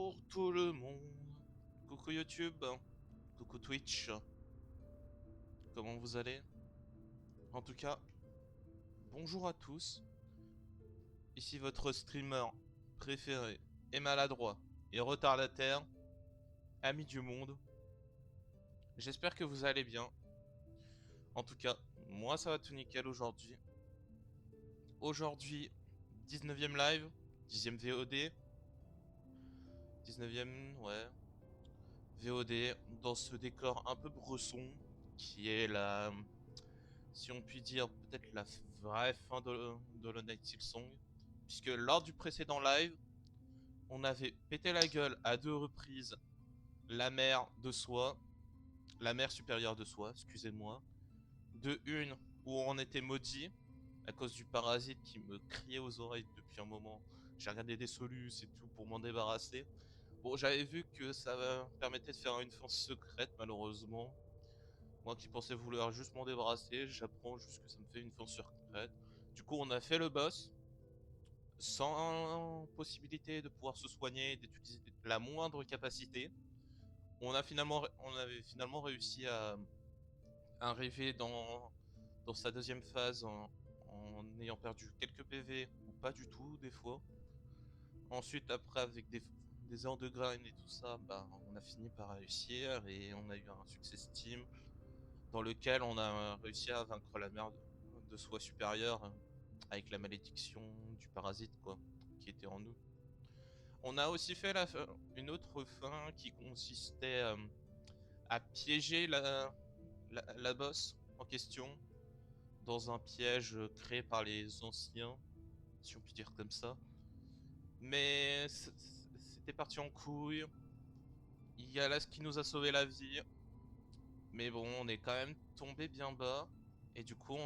Bonjour tout le monde. Coucou YouTube. Coucou Twitch. Comment vous allez? En tout cas, bonjour à tous. Ici votre streamer préféré et maladroit et retardataire, ami du monde. J'espère que vous allez bien. En tout cas, moi ça va tout nickel aujourd'hui. Aujourd'hui, 19e live, 10e VOD. 19e, ouais. VOD dans ce décor un peu bresson qui est la, si on peut dire, peut-être la vraie fin de Night Silksong. Puisque lors du précédent live, on avait pété la gueule à 2 reprises la mère de soi, la mère supérieure de soi, excusez-moi. De une où on était maudit à cause du parasite qui me criait aux oreilles depuis un moment. J'ai regardé des solus et tout pour m'en débarrasser. Bon, j'avais vu que ça permettait de faire une fin secrète, malheureusement. Moi qui pensais vouloir juste m'en débarrasser, j'apprends juste que ça me fait une fin secrète. Du coup, on a fait le boss sans possibilité de pouvoir se soigner, d'utiliser la moindre capacité. On avait finalement réussi à arriver dans sa deuxième phase en ayant perdu quelques PV ou pas du tout des fois. Ensuite, après, avec des heures de grind et tout ça, bah, on a fini par réussir et on a eu un succès Steam dans lequel on a réussi à vaincre la mère de soi supérieure avec la malédiction du parasite, quoi, qui était en nous. On a aussi fait une autre fin qui consistait à piéger la boss en question dans un piège créé par les anciens, si on peut dire comme ça. Mais c'était parti en couille. Il y a là ce qui nous a sauvé la vie. Mais bon, on est quand même tombé bien bas. Et du coup,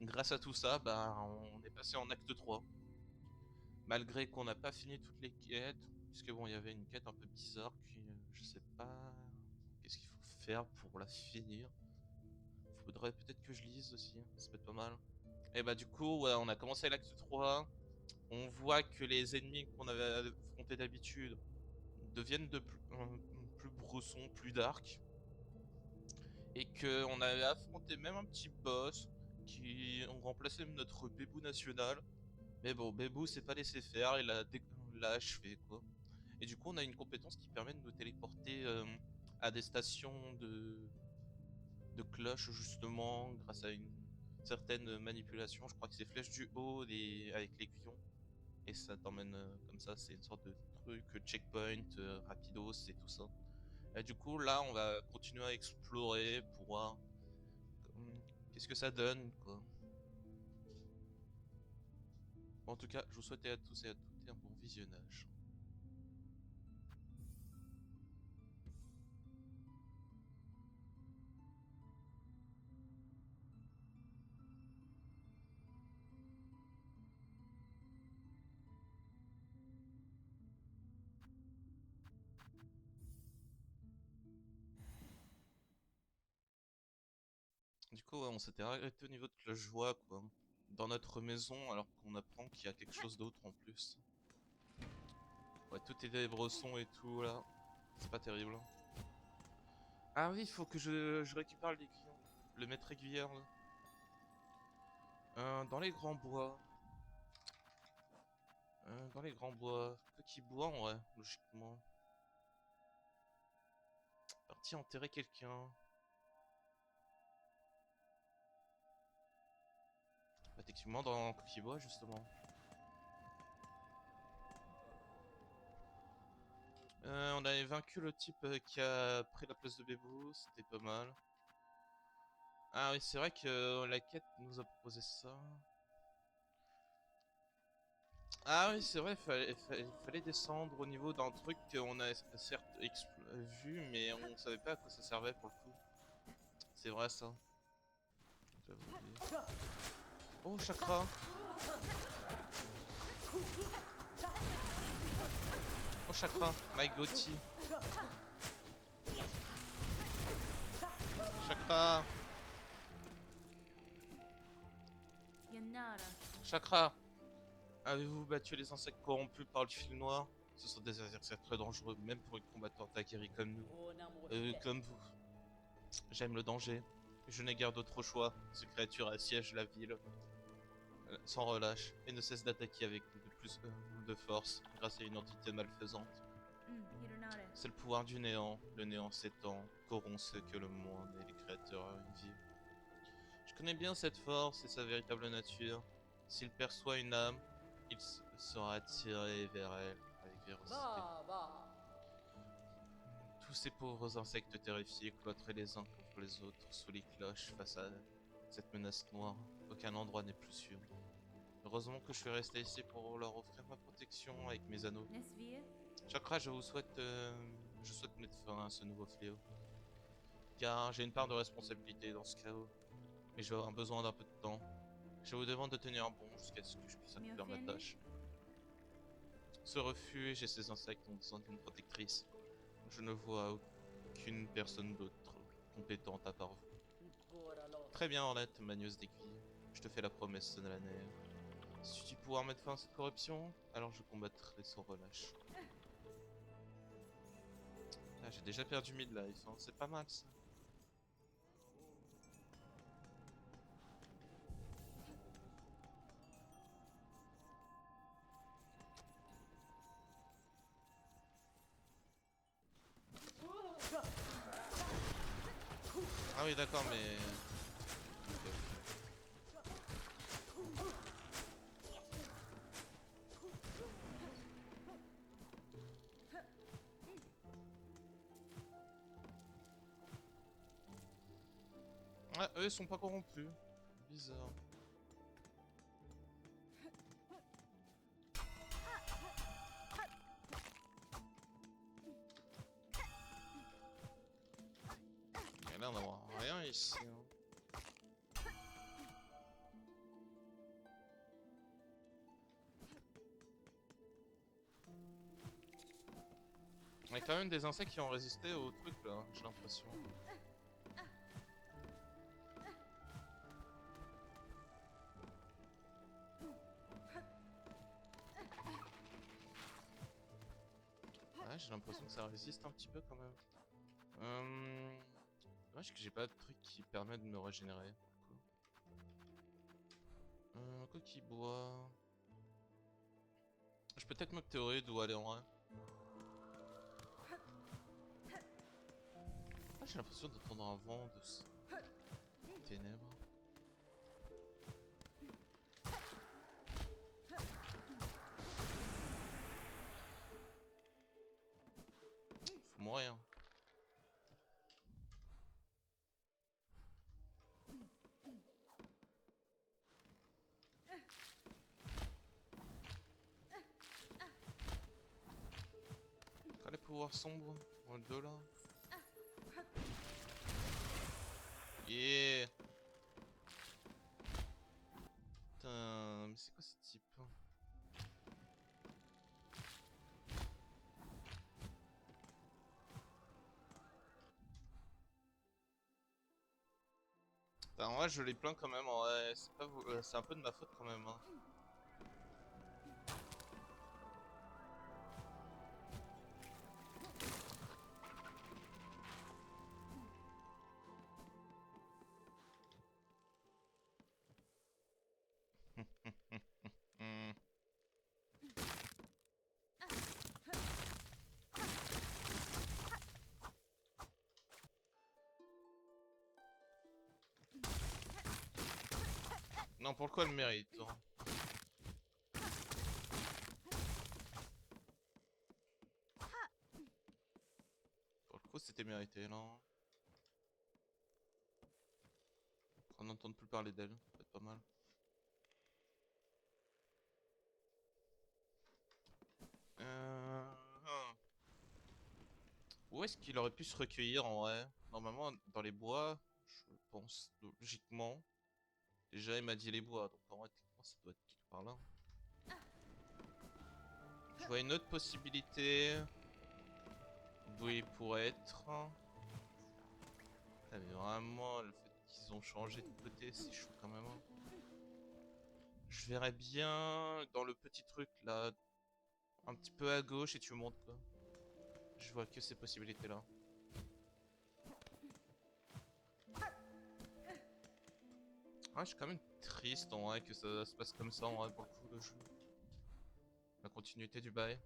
grâce à tout ça, bah, on est passé en acte 3. Malgré qu'on n'a pas fini toutes les quêtes. Puisque bon, il y avait une quête un peu bizarre qui, je sais pas qu'est-ce qu'il faut faire pour la finir. Faudrait peut-être que je lise aussi, ça peut être pas mal. Et bah du coup, ouais, on a commencé l'acte 3. On voit que les ennemis qu'on avait affrontés d'habitude deviennent de plus broussons, plus dark. Et que on avait affronté même un petit boss qui ont remplacé notre Bébou national. Mais bon, Bébou s'est pas laissé faire, l'a achevé quoi. Et du coup, on a une compétence qui permet de nous téléporter à des stations de cloche justement grâce à une certaine manipulation. Je crois que c'est flèche du haut avec l'aiguillon et ça t'emmène comme ça. C'est une sorte de truc checkpoint, rapidos et tout ça. Et du coup, là, on va continuer à explorer pour voir qu'est-ce que ça donne, quoi. Bon, en tout cas, je vous souhaite à tous et à toutes un bon visionnage. Du coup, ouais, on s'était arrêté au niveau de Clochevoix, quoi. Dans notre maison, alors qu'on apprend qu'il y a quelque chose d'autre en plus. Ouais, tout est des bressons et tout, là. C'est pas terrible. Ah oui, il faut que je récupère l'aiguillon. Le maître aiguilleur, là. Dans les grands bois. Dans les grands bois. Petit bois, ouais, logiquement. Parti enterrer quelqu'un. Bah, techniquement, dans Coquille Bois, justement. On avait vaincu le type qui a pris la place de Bébou, c'était pas mal. Ah oui, c'est vrai que la quête nous a proposé ça. Ah oui, c'est vrai, il fallait descendre au niveau d'un truc qu'on a certes vu, mais on savait pas à quoi ça servait pour le coup. C'est vrai ça. J'avais oublié. Oh, chakra! Oh, chakra! My goatee! Chakra! Yanara. Chakra! Avez-vous battu les insectes corrompus par le fil noir? Ce sont des adversaires très dangereux, même pour une combattante aguerrie comme nous. Comme vous. J'aime le danger. Je n'ai guère d'autre choix. Ces créatures assiègent la ville sans relâche et ne cessent d'attaquer avec de plus de force grâce à une entité malfaisante. C'est le pouvoir du néant. Le néant s'étend, corrompt ce que le monde et les créateurs vivent. Je connais bien cette force et sa véritable nature. S'il perçoit une âme, il sera attiré vers elle avec véracité. Tous ces pauvres insectes terrifiés cloîtrés les uns contre les autres sous les cloches face à cette menace noire. Aucun endroit n'est plus sûr. Heureusement que je suis resté ici pour leur offrir ma protection avec mes anneaux. Chakra, je souhaite mettre fin à ce nouveau fléau. Car j'ai une part de responsabilité dans ce chaos. Mais je vais avoir besoin d'un peu de temps. Je vous demande de tenir bon jusqu'à ce que je puisse accomplir ma tâche. Ce refuge et ces insectes ont besoin d'une protectrice. Je ne vois aucune personne d'autre compétente à part vous. Très bien, Ornette, magneuse d'aiguille. Je te fais la promesse solennelle. Si tu pouvoir mettre fin à cette corruption, alors je combattrai sans relâche. Ah, j'ai déjà perdu midlife, hein. C'est pas mal ça. Ah oui, d'accord, mais... Ok. Ah, eux ils sont pas corrompus. Bizarre. Il y a l'air d'avoir rien ici, hein. Il y a quand même des insectes qui ont résisté au truc là, hein, j'ai l'impression. Ouais, j'ai l'impression que ça résiste un petit peu quand même. Dommage que j'ai pas de truc qui permet de me régénérer. Coquille bois. Je peux peut-être me théoriser d'où aller en vrai. Ah, j'ai l'impression d'entendre un vent de ténèbres. Faut mourir. Quel les pouvoirs sombres dans le dos là. Yeah. Putain, mais c'est quoi ce type? Putain, en vrai, je les plains quand même. En vrai, c'est pas c'est un peu de ma faute quand même, hein. Hmm. Non, pourquoi elle mérite, hein. Pour le coup, c'était mérité, non? On n'entend plus parler d'elle, ça peut être pas mal. Hum. Où est-ce qu'il aurait pu se recueillir en vrai? Normalement, dans les bois, je pense logiquement. Déjà, il m'a dit les bois, donc en vrai, techniquement, ça doit être quelque part là. Je vois une autre possibilité d'où il pourrait être. Putain, mais vraiment, le fait qu'ils ont changé de côté, c'est chaud quand même, hein. Je verrais bien dans le petit truc là, un petit peu à gauche et tu montes quoi. Je vois que ces possibilités là. Ouais, je suis quand même triste en vrai que ça se passe comme ça en vrai pour le coup le jeu. La continuité du bail.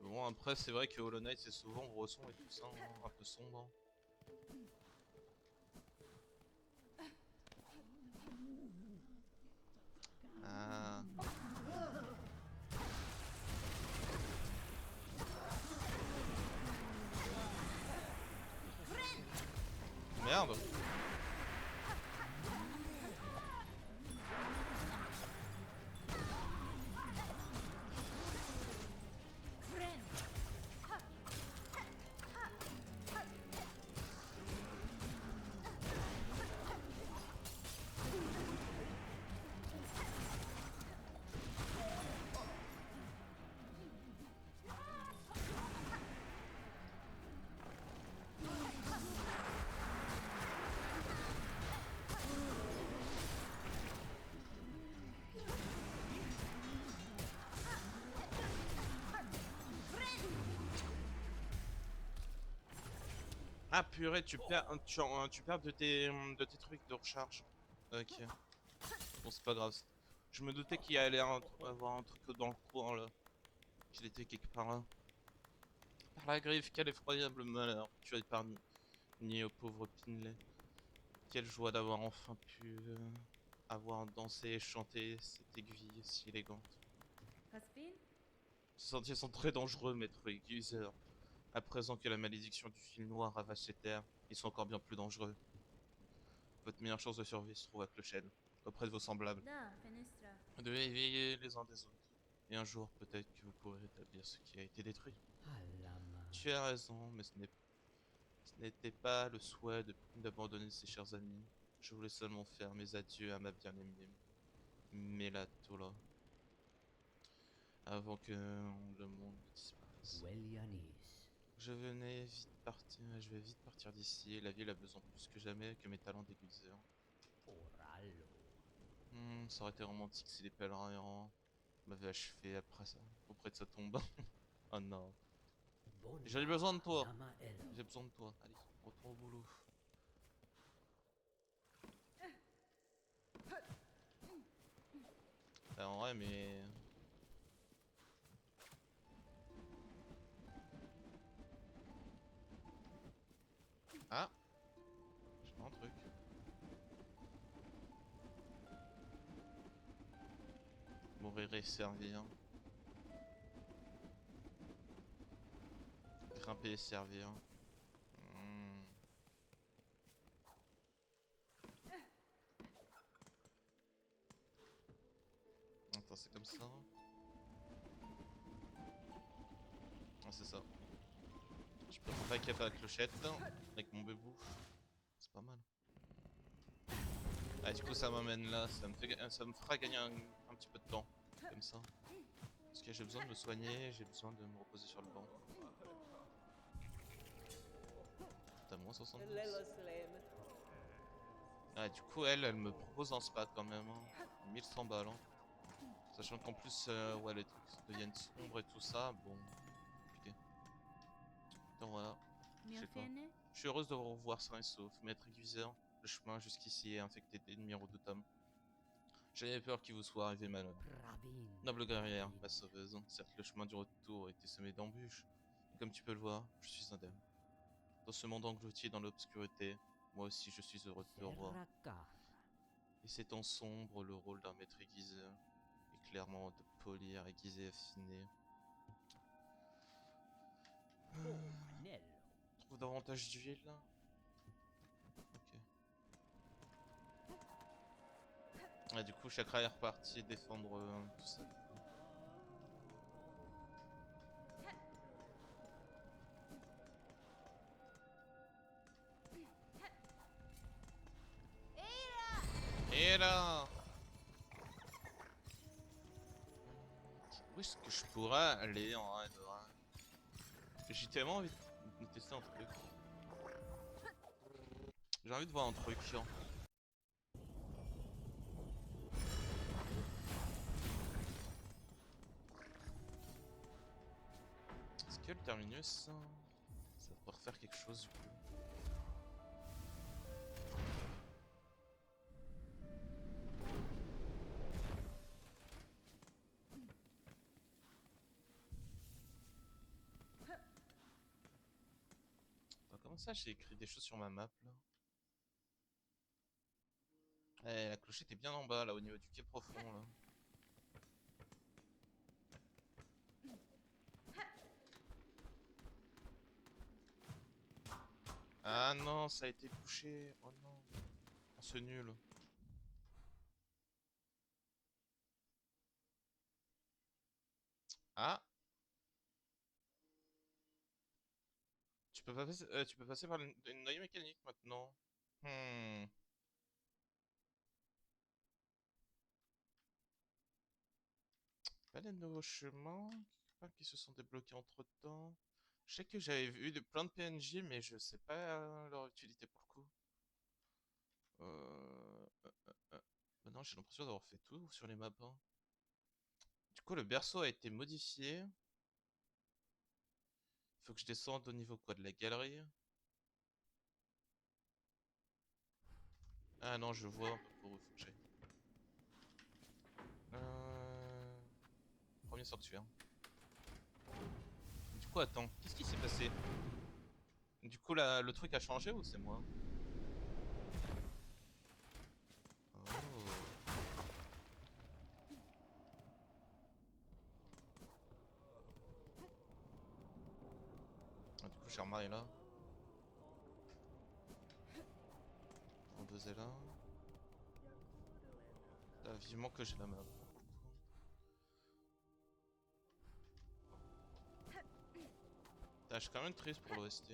Bon après c'est vrai que Hollow Knight c'est souvent brosson et tout ça, hein, un peu sombre. Ah. Merde. Ah purée, tu perds de tes trucs de recharge. Ok. Bon, c'est pas grave. Je me doutais qu'il y allait avoir un truc dans le coin là. Qu'il était quelque part là. Par la griffe, quel effroyable malheur. Tu as épargné au pauvre Pinley. Quelle joie d'avoir enfin pu avoir dansé et chanté cette aiguille si élégante. Caspin? Ces sentiers sont très dangereux, maître aiguiseur. À présent que la malédiction du fil noir ravage ces terres, ils sont encore bien plus dangereux. Votre meilleure chance de survie se trouve à Clochelle, auprès de vos semblables. Da, Fenestra. Vous devez éveiller les uns des autres. Et un jour, peut-être que vous pourrez rétablir ce qui a été détruit. Alama. Tu as raison, mais ce n'était pas le souhait d'abandonner ses chers amis. Je voulais seulement faire mes adieux à ma bien-aimée Melatola, avant que le monde ne disparaisse. Welianis. Je vais vite partir d'ici. La ville a besoin plus que jamais que mes talents d'aiguiseur. Oralo. Ça aurait été romantique si les pèlerins m'avaient achevé après ça, auprès de sa tombe. Oh non. J'en ai besoin de toi. Nama El. J'ai besoin de toi. Allez, retourne au boulot. Bah, en vrai, mais... Ah, j'ai pas un truc. Mourir et servir. Grimper et servir. Hmm. Attends, c'est comme ça. Ah, c'est ça. Je peux pas cap à la clochette avec mon bébou. C'est pas mal. Ah, du coup, ça m'amène là. Ça me fera gagner un petit peu de temps. Comme ça. Parce que j'ai besoin de me soigner, j'ai besoin de me reposer sur le banc. T'as moins 70. Ah, du coup, elle me propose un spa quand même. Hein. 1100 balles. Hein. Sachant qu'en plus, ouais, les trucs deviennent sombres et tout ça. Bon, compliqué. Donc voilà. J'ai quoi? Miofene? Je suis heureuse de vous revoir sain et sauf, maître aiguiseur. Le chemin jusqu'ici est infecté d'ennemis redoutables. J'avais peur qu'il vous soit arrivé malheur. Rabin. Noble guerrière, ma sauveuse. Certes, le chemin du retour était semé d'embûches. Mais comme tu peux le voir, je suis indemne. Dans ce monde englouti dans l'obscurité, moi aussi je suis heureux de te revoir. Serraka. Et c'est en sombre le rôle d'un maître aiguiseur. Et clairement de polir, aiguiser, affiner. Ognel. Trouve davantage d'huile là. Ok. Ah, du coup, Chakra est reparti défendre tout ça. Et là, où est-ce que je pourrais aller en vrai de vrai? J'ai tellement envie de tester un truc. J'ai envie de voir un truc. Hein. bonus. Ça va pouvoir faire quelque chose du coup. Attends, comment ça j'ai écrit des choses sur ma map là? Eh, la clochette est bien en bas là au niveau du quai profond là. Ah non, ça a été touché. Oh non. Oh, c'est nul. Ah, tu peux passer par une noyau mécanique maintenant. Hmm. Pas les nouveaux chemins qui se sont débloqués entre temps. Je sais que j'avais vu plein de PNJ, mais je sais pas leur utilité pour le coup. Maintenant, j'ai l'impression d'avoir fait tout sur les maps, hein. Du coup, le berceau a été modifié. Faut que je descende au niveau quoi de la galerie. Ah non, je vois un peu pour où faut que j'aille. Euh... Premier sanctuaire. Du coup, attends, qu'est-ce qui s'est passé? Du coup, le truc a changé ou c'est moi? Oh. Ah, du coup, j'ai remarqué là. Vendeuse est là. Là, vivement que j'ai la map. Je suis quand même triste pour l'OST.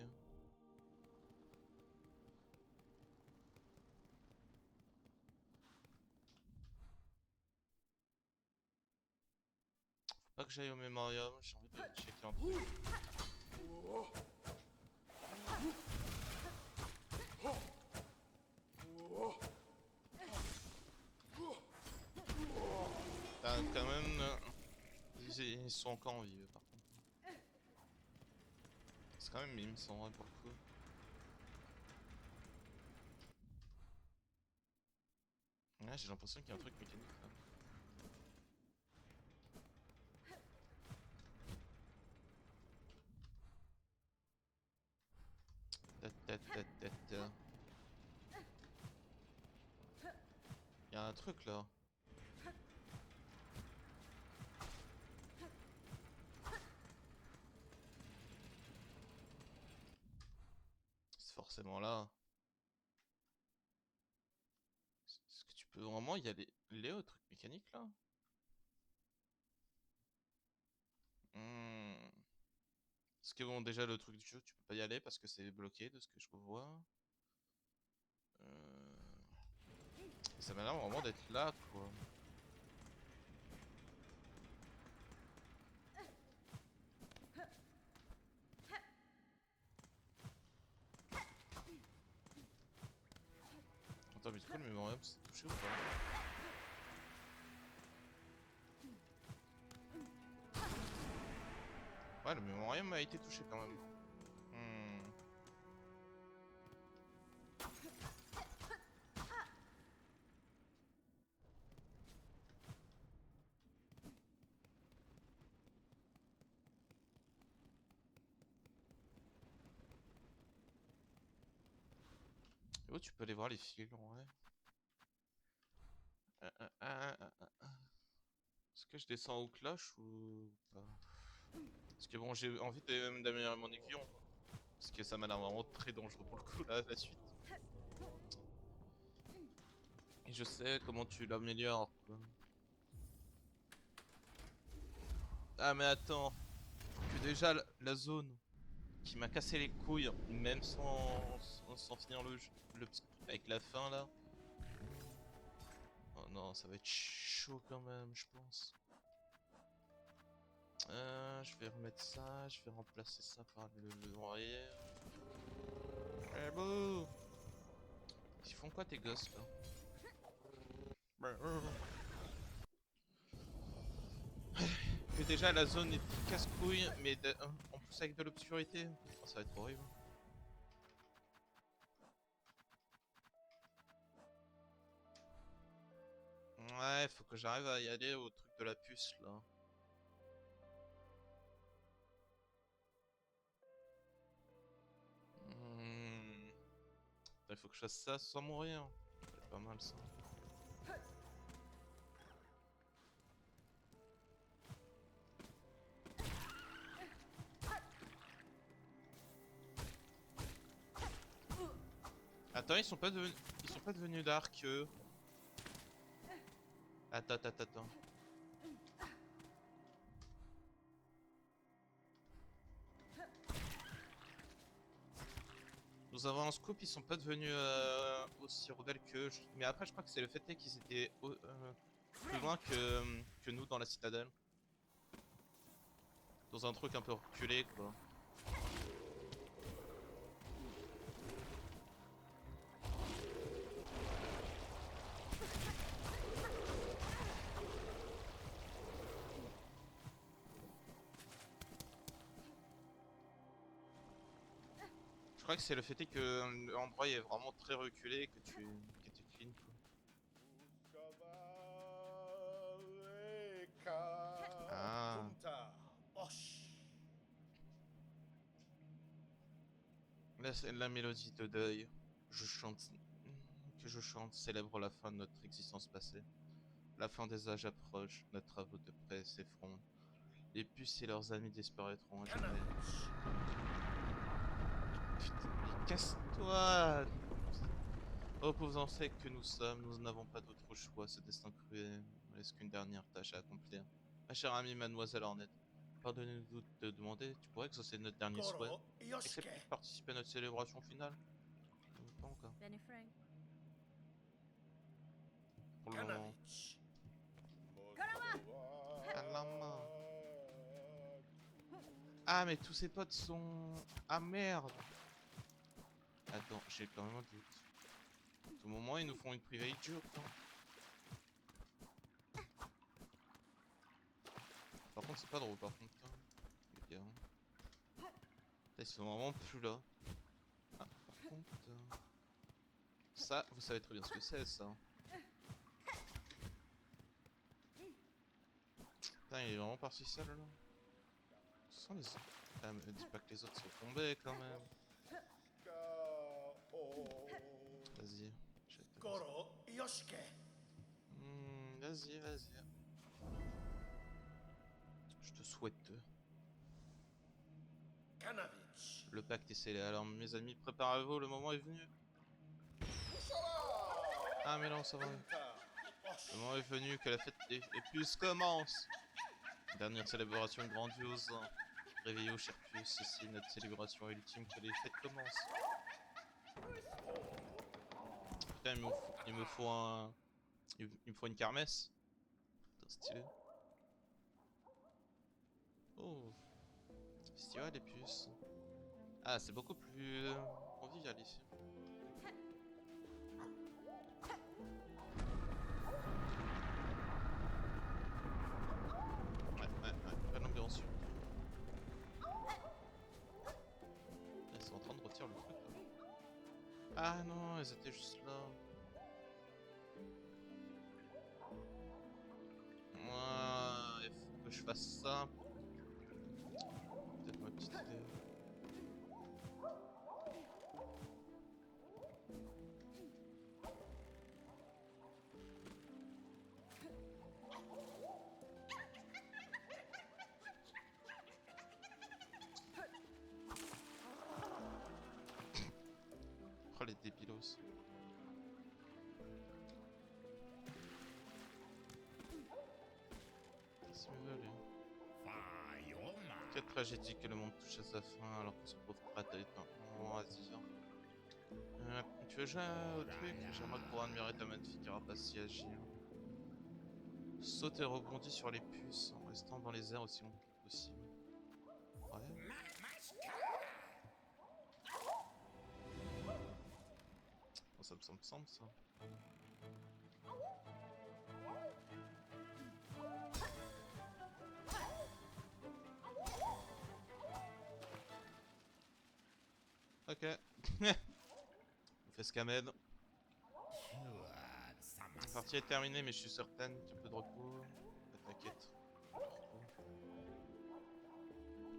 Faut pas que j'aille au mémorium, j'ai envie de checker un truc. Ah, quand même, ils sont encore en vie par contre. C'est quand même mimes en vrai pour le coup. Ouais, j'ai l'impression qu'il y a un truc mécanique là. Il y a un truc là. C'est forcément là. Est-ce que tu peux vraiment y aller au truc mécanique là? Hmm. Parce que bon, déjà le truc du jeu, tu peux pas y aller parce que c'est bloqué de ce que je vois. Ça m'a l'air vraiment d'être là quoi. Attends, mais du coup le mémorium c'est touché ou pas? Ouais, le mémorium a été touché quand même. Hmm. Et où tu peux aller voir les fils en vrai? Est-ce que je descends au clash ou pas? Parce que bon, j'ai envie d'améliorer mon aiguillon. Parce que ça m'a l'air vraiment très dangereux pour le coup, là, la suite. Et je sais comment tu l'améliores, quoi. Ah, mais attends. Que déjà, la zone qui m'a cassé les couilles, même sans finir le petit truc avec la fin, là. Oh non, ça va être chaud quand même, je pense. Je vais remettre ça, je vais remplacer ça par le noyer. Eh bon! Ils font quoi tes gosses là? que déjà la zone est casse-couille, mais en plus avec de l'obscurité, oh, ça va être horrible. Ouais, faut que j'arrive à y aller au truc de la puce là. Il faut que je fasse ça sans mourir. C'est pas mal ça. Attends, ils sont pas devenus dark eux. Attends. Nous avons un scoop, ils sont pas devenus aussi rebelles qu'eux. Mais après, je crois que c'est le fait est qu'ils étaient plus loin que nous dans la citadelle. Dans un truc un peu reculé quoi. Je crois que c'est le fait est que l'endroit est vraiment très reculé que tu clean quoi. Ah. Là, c'est la mélodie de deuil. Que je chante célèbre la fin de notre existence passée. La fin des âges approche, notre travaux de près s'effondrent. Les puces et leurs amis disparaîtront à jamais. Putain, casse-toi! Oh pauvres insectes que nous sommes, nous n'avons pas d'autre choix, ce destin cruel ne laisse qu'une dernière tâche à accomplir. Ma chère amie Mademoiselle Ornette, pardonnez-nous de te demander, tu pourrais exaucer notre dernier souhait? Acceptes-tu de participer à notre célébration finale? Pas encore. Benny Frank. Pour le moment. Kalama. Ah mais tous ses potes sont... Ah merde. Attends, j'ai quand même un doute. À tout moment ils nous font une private joke. Hein. Par contre c'est pas drôle par contre. Hein. Les gars. Ils sont vraiment plus là. Ah, par contre... Ça, vous savez très bien ce que c'est ça. Putain il est vraiment parti seul là. Ce sont les... Ah mais dis pas que les autres sont tombés quand même. Vas-y. Vas-y. Je te souhaite. Le pacte est scellé. Alors mes amis, préparez-vous, le moment est venu. Ah mais non, ça va. Le moment est venu que la fête des puces commence. Dernière célébration grandiose. Réveillez-vous, chers puces, ceci est notre célébration ultime que les fêtes commencent. Putain, il me faut un... Il me faut une kermesse. Putain, stylé. Oh. Festival des puces. Ah, c'est beaucoup plus convivial ici. Ouais, bonne ambiance. Ils sont en train de retirer le truc là. Ah non, ils étaient juste là. Ouais, il faut que je fasse ça. Peut-être ma petite idée. Oh les débilos. Qu'est-ce qu'il me veut lui? Quelle tragédie que le monde touche à sa fin alors que ce pauvre prêtre est un... Oh, vas-y, viens. Tu veux jouer au truc? J'aimerais pouvoir admirer ta magnifique carapace si agile. Saute et rebondis sur les puces en restant dans les airs aussi longtemps que possible. Ouais. Oh, ça me semble simple ça. Ok. On fait ce qu'Ahmed. La partie est terminée, mais je suis certaine qu'il y a peu de repos. T'inquiète.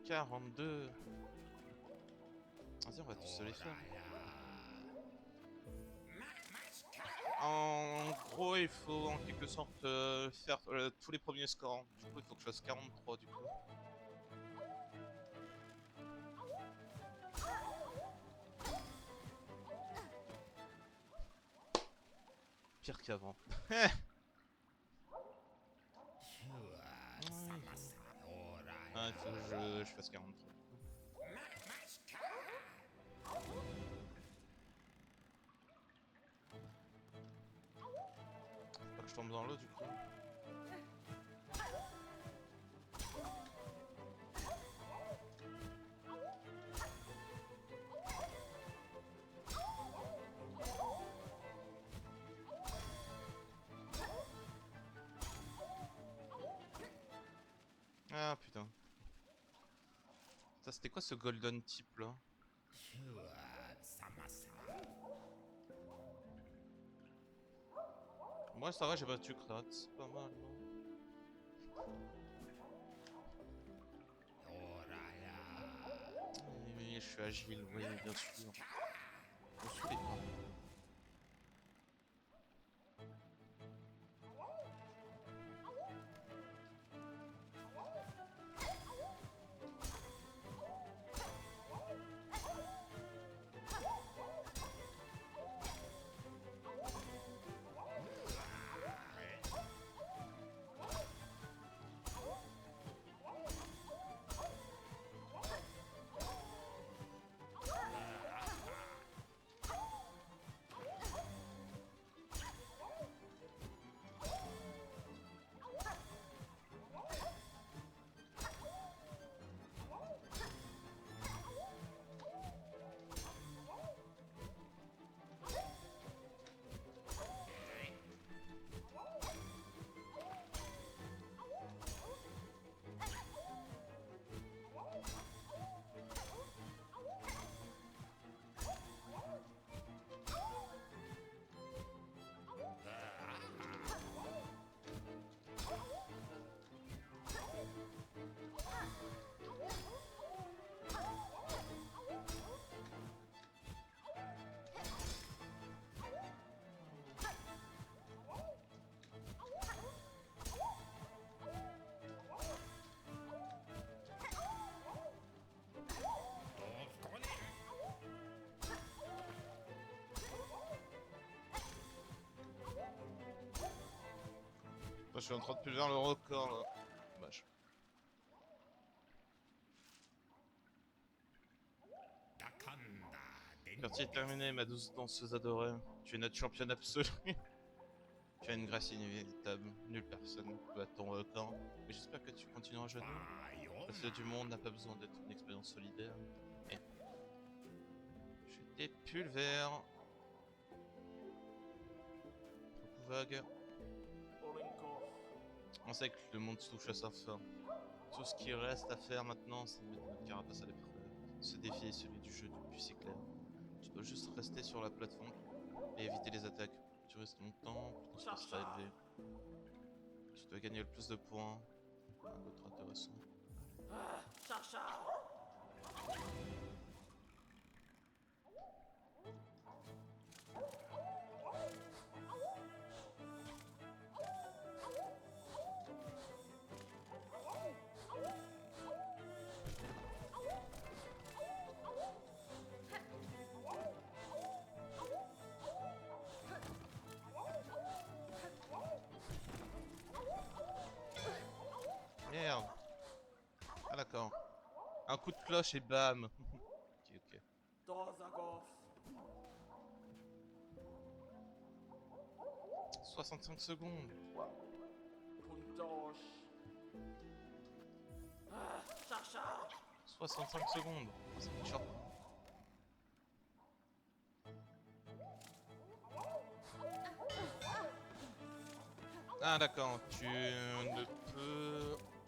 42. Vas-y, on va tous se les faire. En gros, il faut en quelque sorte faire tous les premiers scores. Du coup, il faut que je fasse 43 du coup. Pire qu'avant. Ah, il faut que je fasse 43 du coup. Faut pas que je tombe dans l'eau du coup. Ah putain. Ça c'était quoi ce golden type là? Moi ça va, j'ai battu Krat, c'est pas mal non? Oui, je suis agile, oui bien sûr. On se fait pas. Moi, je suis en train de pulver le record là. Dommage. Partie est terminée, ma douce danseuse adorée. Tu es notre championne absolue. Tu as une grâce inévitable. Nulle personne ne peut battre ton record. Mais j'espère que tu continueras à genoux. Le feu du monde n'a pas besoin d'être une expérience solidaire. Eh. Je t'ai pulvère. Beaucoup vague. On sait que le monde touche à sa fin. Tout ce qui reste à faire maintenant, c'est de mettre notre carapace à l'épreuve. Ce défi est celui du jeu du puits éclair. Tu dois juste rester sur la plateforme et éviter les attaques. Plus tu restes longtemps, plus ton score sera élevé. Tu dois gagner le plus de points. Rien d'autre intéressant. Merde. Ah d'accord. Un coup de cloche et bam. Ok, ok. 65 secondes. Wow. 65 secondes. Ça fait short. Ah d'accord, tu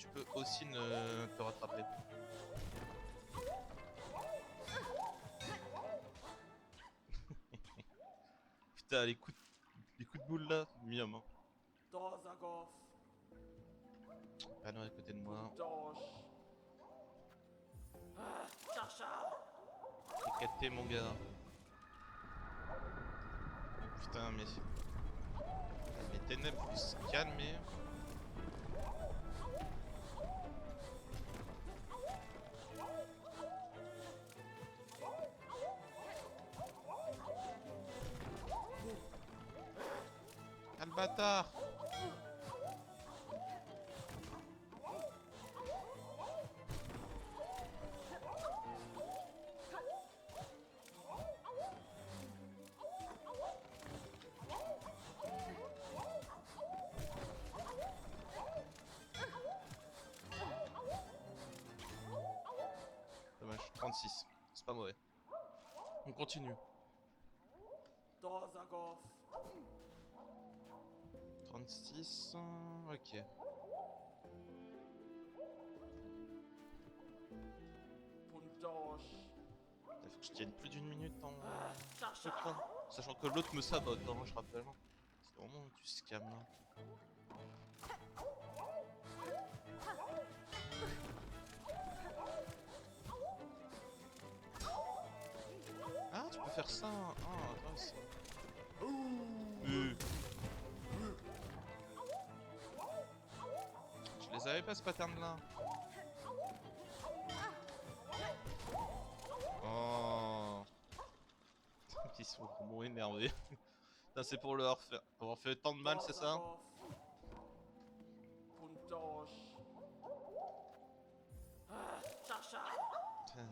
peux aussi ne te rattraper. Putain, les coups de boule là, minimum. Hein. Dozagov, Pas loin à côté de moi. Dosh. Chacha. Éclaté mon gars. Putain, mais. Les ténèbres vont se calmer. Ah le bâtard! Dommage, 36. C'est pas mauvais. On continue. Dozagov, 36. Ok. Pundosh. Il faut que je tienne plus d'une minute en Chacha. secret. Sachant que l'autre me sabote, hein, je rappelle. C'est vraiment du scam là. Ah, tu peux faire ça. Ah, intéressant. Je les avais pas ce pattern là. Oh. Ils sont vraiment énervés. Putain, c'est pour leur faire avoir fait tant de mal, c'est ça? Dozagov. Pundosh. Chacha. Putain.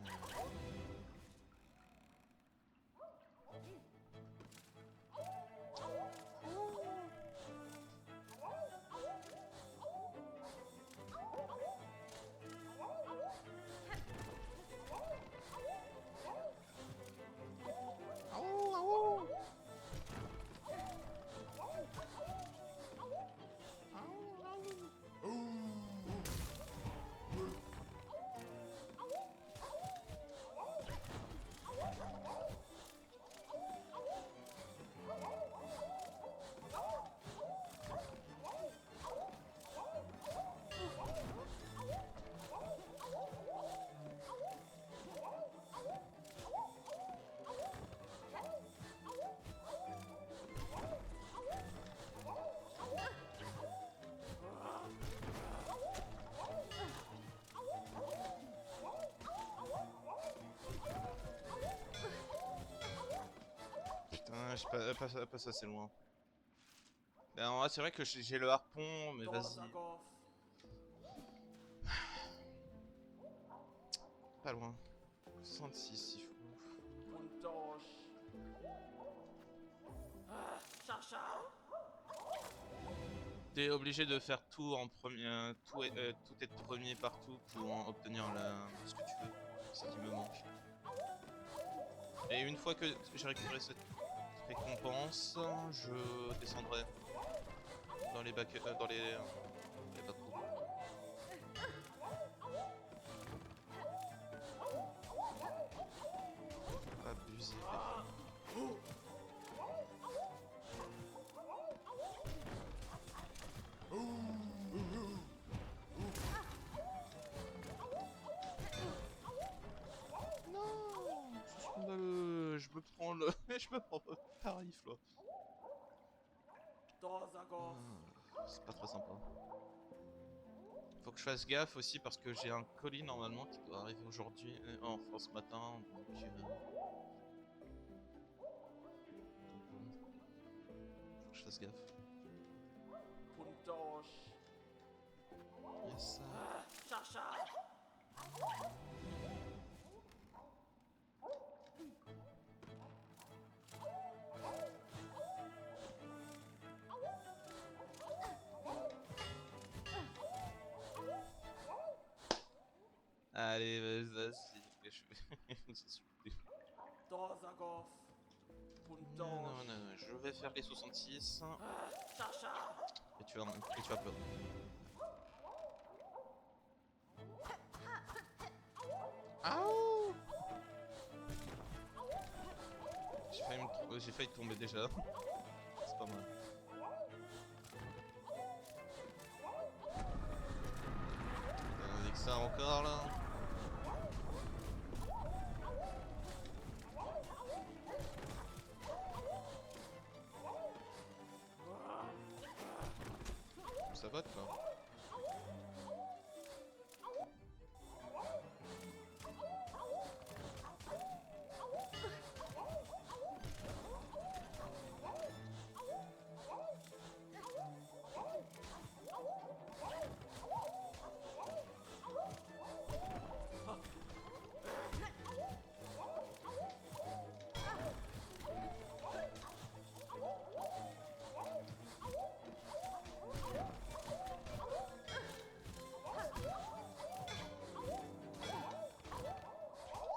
Putain, je passe assez loin. Ben, en vrai, c'est vrai que j'ai le harpon, mais vas-y. Dozagov. Pas loin. 66 il faut. Pundosh. Chacha. T'es obligé de faire tout en premier, tout être premier partout pour obtenir ce que tu veux, ce qui me manque. Et une fois que j'ai récupéré cette récompense, je descendrai dans les bacs, dans les backroom. Abusé. Je me prends le. Je me prends pas tarif là. Dozagov. C'est pas très sympa. Faut que je fasse gaffe aussi parce que j'ai un colis normalement qui doit arriver aujourd'hui, enfin ce matin, donc bon, faut que je fasse gaffe. Pundosh. Yes. Chacha. Allez, vas-y. Je m'en suis plus. Dozagov. Non, Pundosh. non, je vais faire les 66 Chacha. et tu vas pleurer. j'ai failli tomber déjà. C'est pas mal. Avec ça encore là. Ça vote là.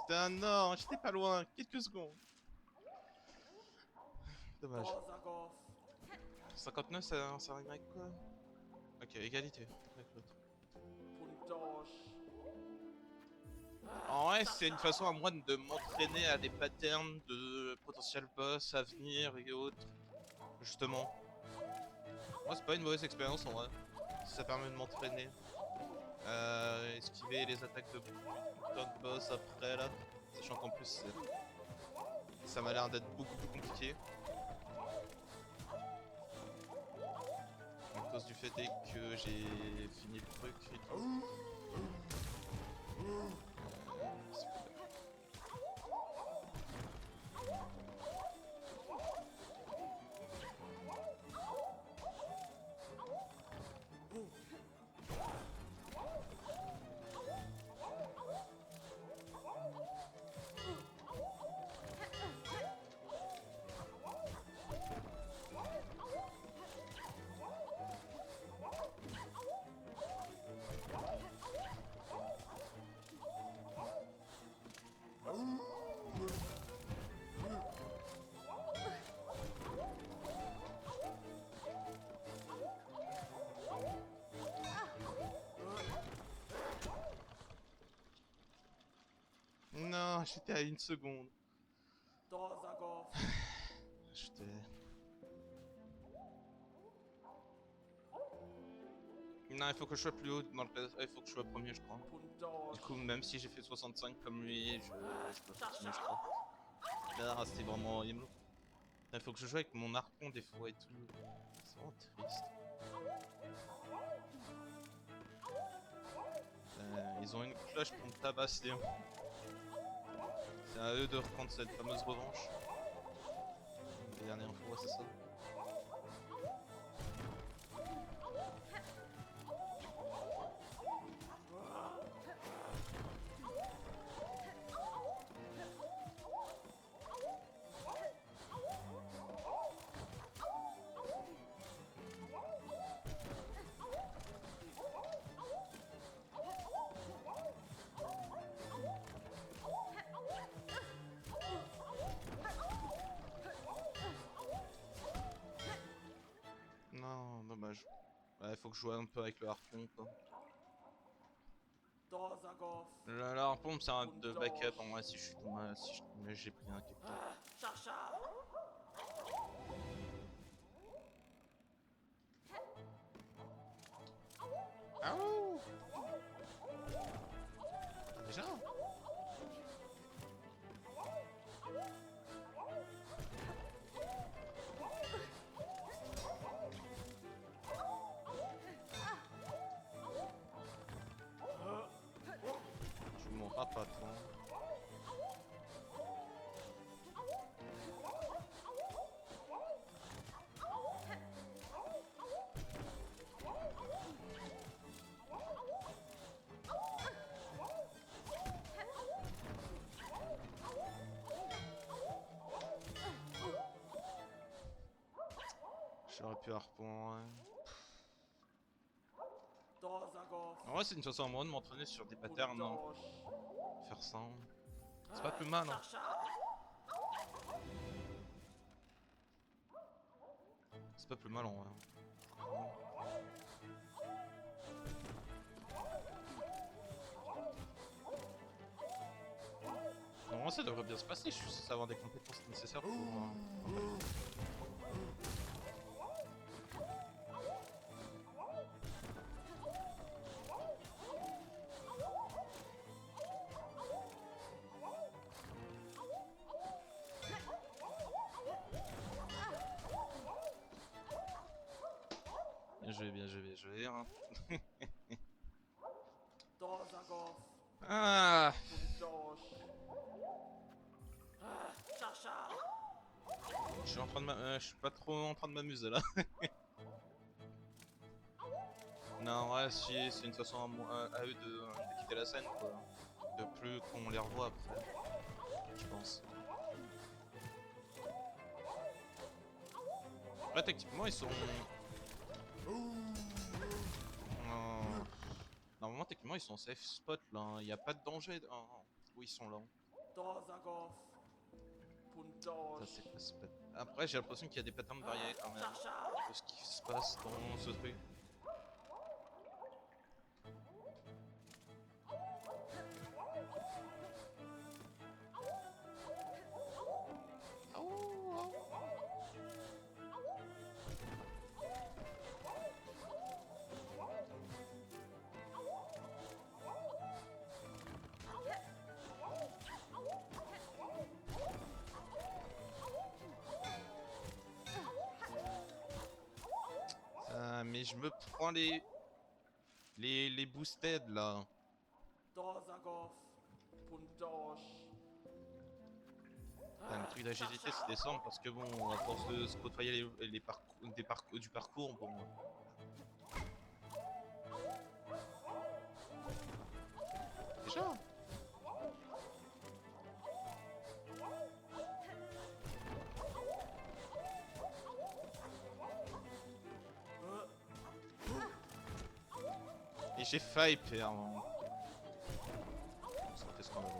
Putain non, j'étais pas loin, quelques secondes. Dommage. Dozagov. 59 ça rime avec quoi? Ok, égalité avec l'autre. Puntosh. En vrai, c'est une façon à moi de m'entraîner à des patterns de potentiel boss à venir et autres. Justement. Moi, c'est pas une mauvaise expérience en vrai. Ça permet de m'entraîner. Esquiver les attaques de putain de boss après là. Sachant qu'en plus, ça m'a l'air d'être beaucoup plus compliqué. À cause du fait que j'ai fini le truc et tout. Non, j'étais à une seconde. Dozagov. J'étais... Non, il faut que je sois plus haut dans le classement. Il faut que je sois premier, je crois. Puntosh. Du coup, même si j'ai fait 65 comme lui, je peux continuer, je crois. Là, c'était vraiment horrible. Il faut que je joue avec mon harpon des fois et tout. C'est vraiment triste. Ils ont une cloche pour me tabasser. C'est à eux de reprendre cette fameuse revanche. La dernière fois, c'est ça. Non, dommage. Ouais, faut que je joue un peu avec le harpon, quoi. Dozagov. Le harpon me sert de backup en vrai si je suis tombé, j'ai pris un kick. Chacha. Ah ouh! Déjà? Tu mourras pas, toi. J'aurais pu harpon, ouais. Dozagov. En vrai, c'est une façon à moi de m'entraîner sur des patterns, hein. Puntosh. Faire ça. C'est pas plus mal, hein. Chacha. C'est pas plus mal en vrai. En Moi ça devrait bien se passer, je suis censé avoir des compétences nécessaires pour... Bien joué, hein. Dozagov. Ah, Puntosh. Chacha. je suis en train de je suis pas trop en train de m'amuser là. Non, ouais, si, c'est une façon à eux de quitter la scène, quoi. De plus qu'on les revoit après, je pense. Là, techniquement, ils sont... Normalement, techniquement, ils sont safe spot là. Il n'y a pas de danger où ils sont là. Dozagov. Ça, Puntosh. c'est pas spot. Après, j'ai l'impression qu'il y a des patterns variés quand même Chacha. de ce qui se passe dans ce truc. Mais je me prends les boosted là. Dozagov. Puntosh. Le truc d'agilité c'est descendre parce que bon, à force de se côtoyer les parcours, du parcours, bon. Déjà. Et j'ai failli perdre. Ça fait scandaleux.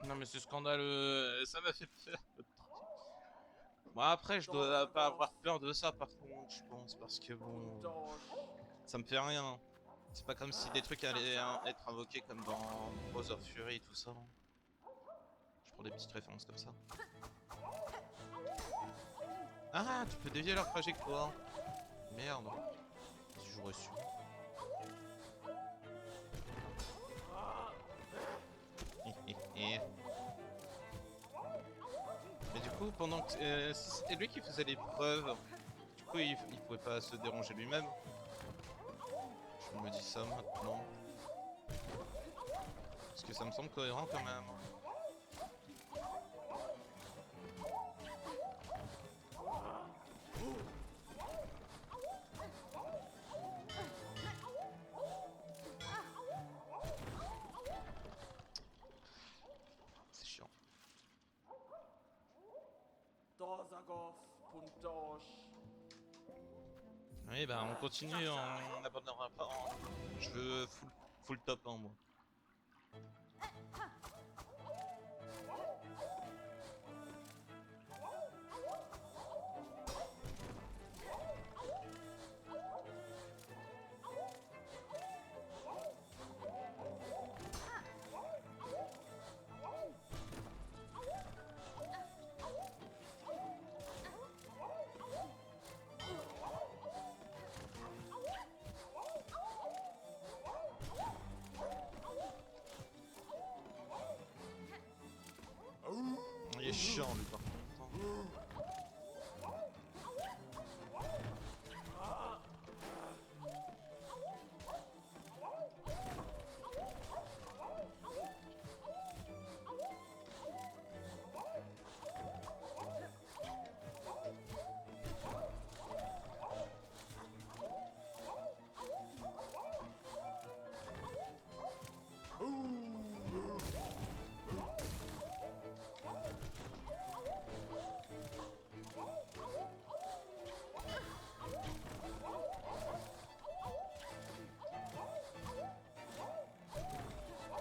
Non mais c'est scandaleux, ça m'a fait peur. Bon après je dois pas avoir peur de ça par contre je pense parce que bon ça me fait rien. C'est pas comme si des trucs allaient être invoqués comme dans Rose of Fury et tout ça. Je prends des petites références comme ça. Ah tu peux dévier leur trajectoire. Merde. Si j'aurais su. Mais du coup, pendant que si c'était lui qui faisait l'épreuve, du coup il pouvait pas se déranger lui-même. Je me dis ça maintenant. Parce que ça me semble cohérent quand même. C'est chiant. Dozagov. Puntosh. Oui bah on continue, on n'abandonnera pas. Je veux full top hein, moi. Il est chiant lui par contre.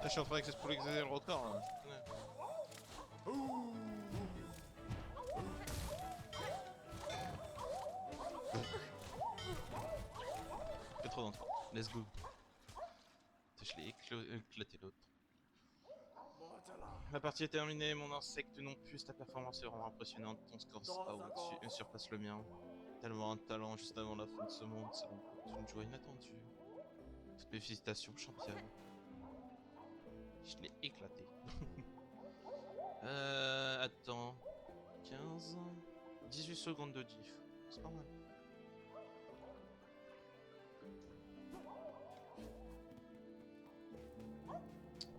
je suis en train d'exploser le record là. Trop let's go. Je l'ai éclaté l'autre. La partie est terminée, mon insecte non plus, ta performance est vraiment impressionnante, ton score surpasse le mien. Tellement un talent juste avant la fin de ce monde, c'est donc une joie inattendue. Toutes mes félicitations, champion. Je l'ai éclaté. Attends. 15... 18 secondes de diff. C'est pas mal.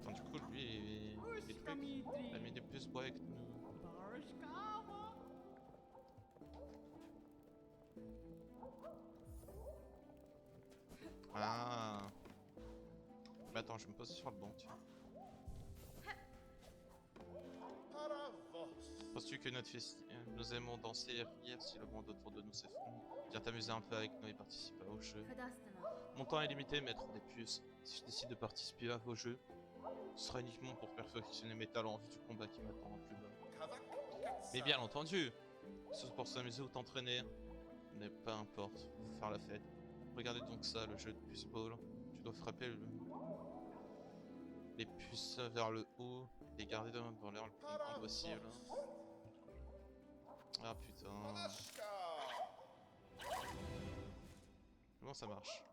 Attends, du coup, lui, il a mis des plus bois avec nous. Ah. Mais attends, je vais me poser sur le banc, tiens. Penses-tu que nous aimons danser et rire si le monde autour de nous s'effondre? Viens t'amuser un peu avec nous et participer au jeu. Mon temps est limité, maître des puces. Si je décide de participer à vos jeux, ce sera uniquement pour perfectionner mes talents en vue du combat qui m'attend plus bas. Mais bien entendu, c'est pour s'amuser ou t'entraîner. Mais peu importe, faut faire la fête. Regardez donc ça, le jeu de puce ball. Tu dois frapper les puces vers le haut et les garder dans l'air le plus longtemps possible. Ah putain. Comment ça marche?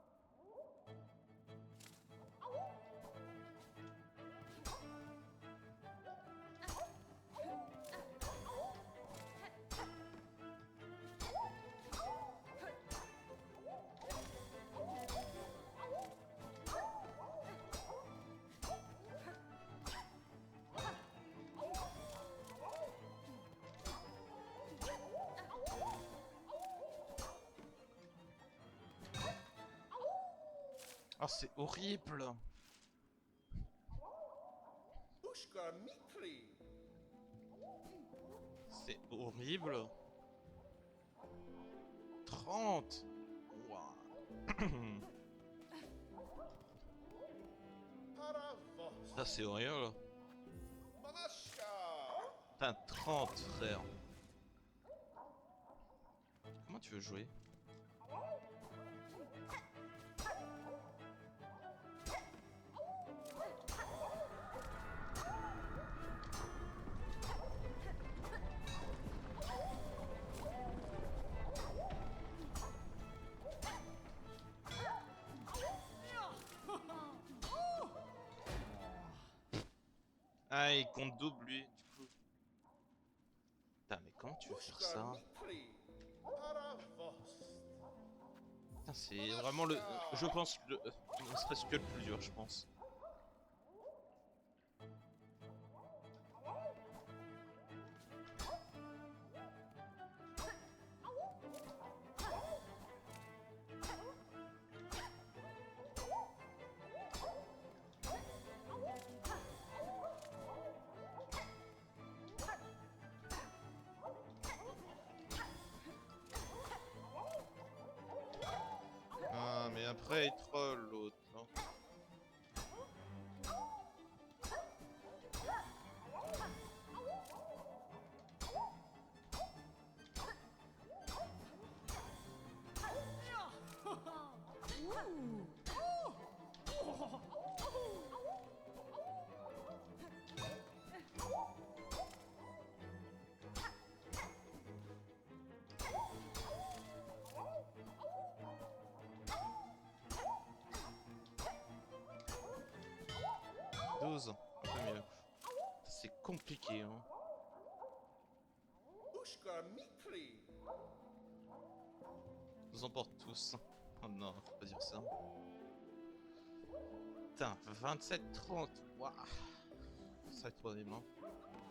Oh, c'est horrible! C'est horrible! 30! Wow. Ça, c'est horrible! Putain, 30, frère! Comment tu veux jouer? Ah, il compte double lui, du coup. Putain, mais comment tu veux faire ça? Putain, c'est vraiment le. Je pense le. Ne serait-ce que le plus dur, je pense. Ah, mais après il troll l'autre, non? Un peu mieux. C'est compliqué, hein. Je vous emporte tous. Oh non, faut pas dire ça. Putain, 27-30. Waouh. Ça va être horrible, hein.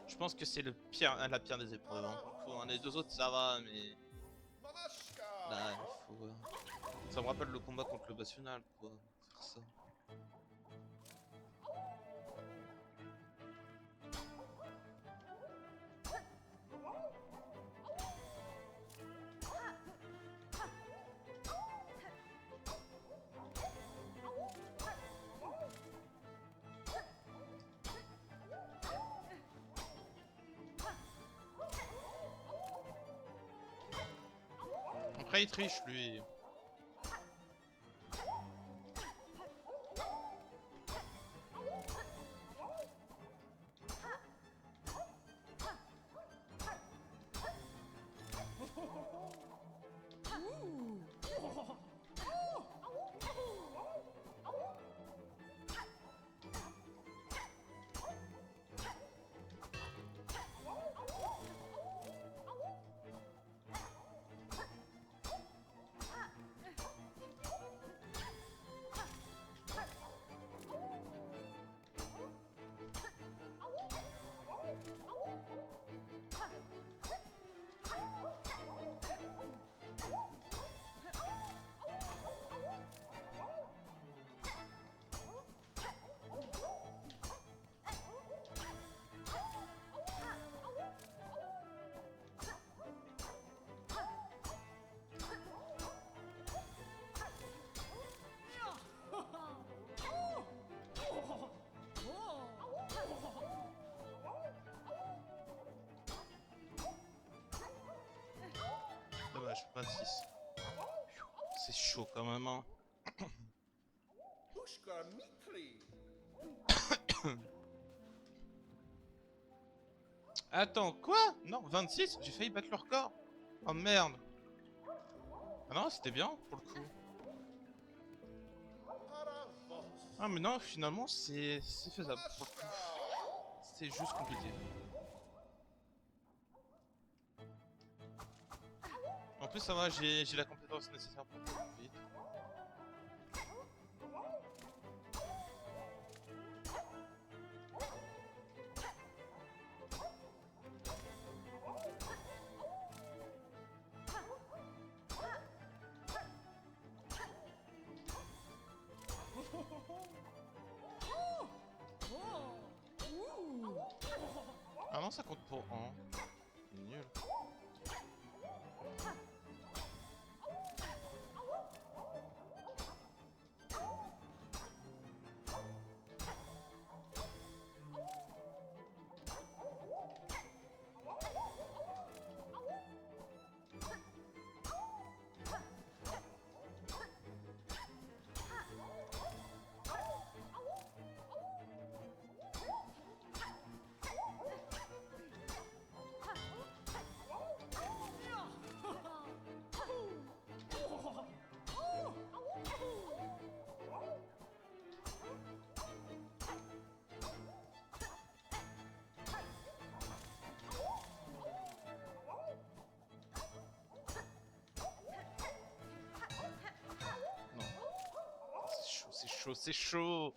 Je pense que c'est le pire, la pire des épreuves. Hein. Du coup, hein, les deux autres ça va, mais là, il faut. Ça me rappelle le combat contre le national, quoi. Faire ça. il triche lui. Dommage, 26. C'est chaud quand même, hein. Pushka Mikli. Attends, quoi? Non, 26? J'ai failli battre le record. Oh merde. Ah non, c'était bien pour le coup. Ah mais non, finalement c'est faisable pour le coup. C'est juste compliqué. En plus ça va, j'ai la compétence nécessaire pour faire vite. Ah non, ça compte pour 1. Nul. C'est chaud, c'est chaud.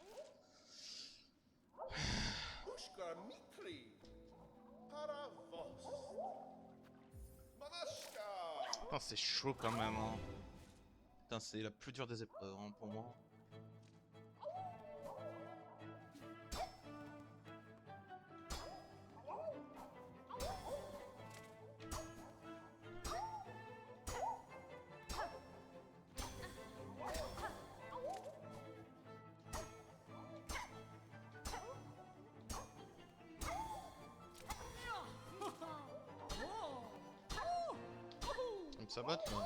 Pushka Mikli. Paravos. Manashka. Putain, c'est chaud quand même, hein. Putain, c'est la plus dure des épreuves, hein, pour moi. Comme ça batte là.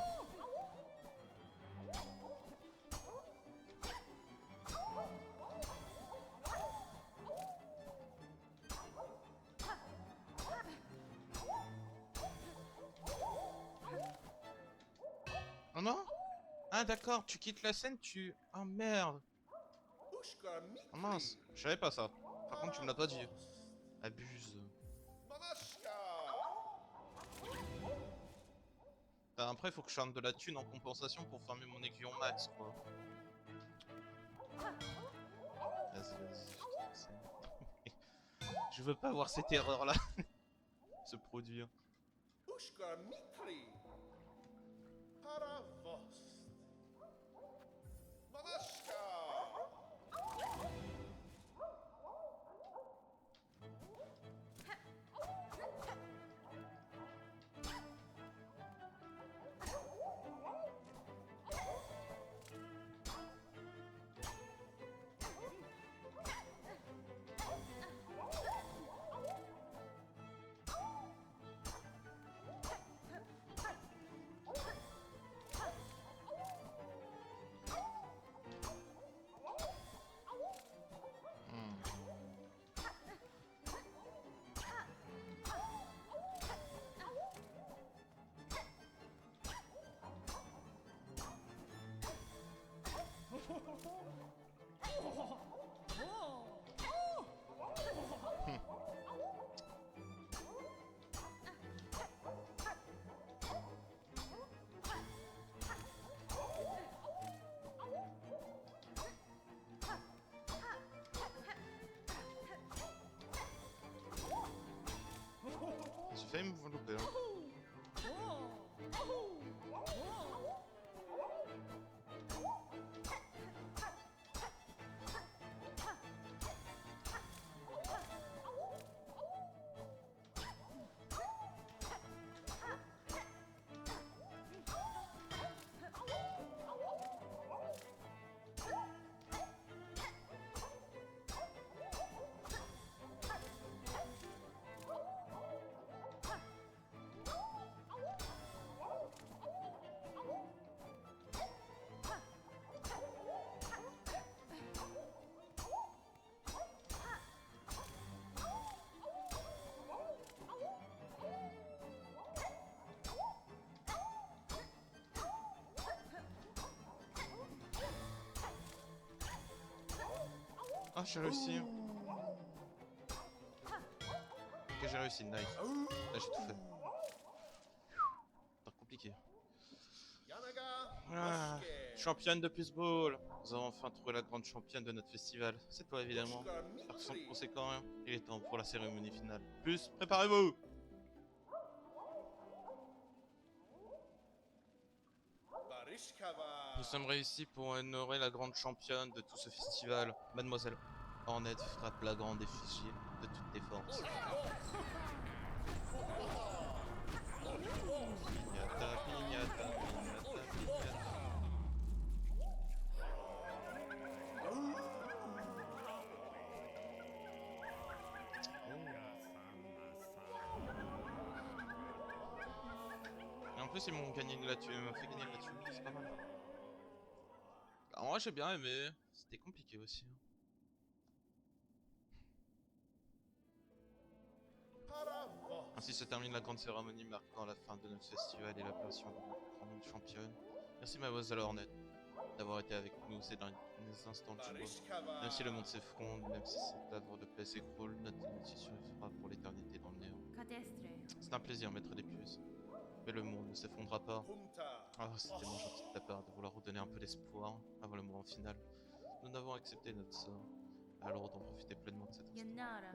Oh non? Ah d'accord, tu quittes la scène, tu... Ah merde. Pushka Mikli. Oh mince, je savais pas ça. Par contre, tu me l'as pas dit. Abuse. Manashka. Bah, après, faut que je charme de la thune en compensation pour farmer mon aiguillon max, quoi. Vas-y. Je veux pas voir cette erreur-là se produire. Pushka Mikli. Paravos. Manashka. Ah, j'ai réussi. Ok, j'ai réussi, nice. Là, j'ai tout fait. C'est compliqué. Yanaga Ah, Ushke. championne de Puzzball. Nous avons enfin trouvé la grande championne de notre festival. C'est toi, évidemment. Ushka Par son Mitri. conséquent, il est temps pour la cérémonie finale. Plus, préparez-vous! Barishkava. Nous sommes réussis pour honorer la grande championne de tout ce festival. Mademoiselle Hornet frappe la grande effigie de toutes tes forces. Pignata, pignata, pignata, pignata. Et en plus, ils m'ont gagné de la thune, ils m'ont fait gagner de la thune, c'est pas mal. En vrai, j'ai bien aimé. C'était compliqué aussi. Paravo. Ainsi se termine la grande cérémonie marquant la fin de notre festival et l'apparition de notre grande championne. Merci Mademoiselle Hornet d'avoir été avec nous ces derniers instants de joie. Barishkava. Même si le monde s'effondre, même si cet havre de paix s'écroule, notre amitié survivra pour l'éternité dans le néant. Cadestre. C'est un plaisir, maître des puces. Mais le monde ne s'effondrera pas. Humta. Ah, c'est tellement gentil de ta part de vouloir redonner un peu d'espoir avant le moment final. Nous n'avons accepté notre sort, alors d'en profiter pleinement de cet instant. Yannara.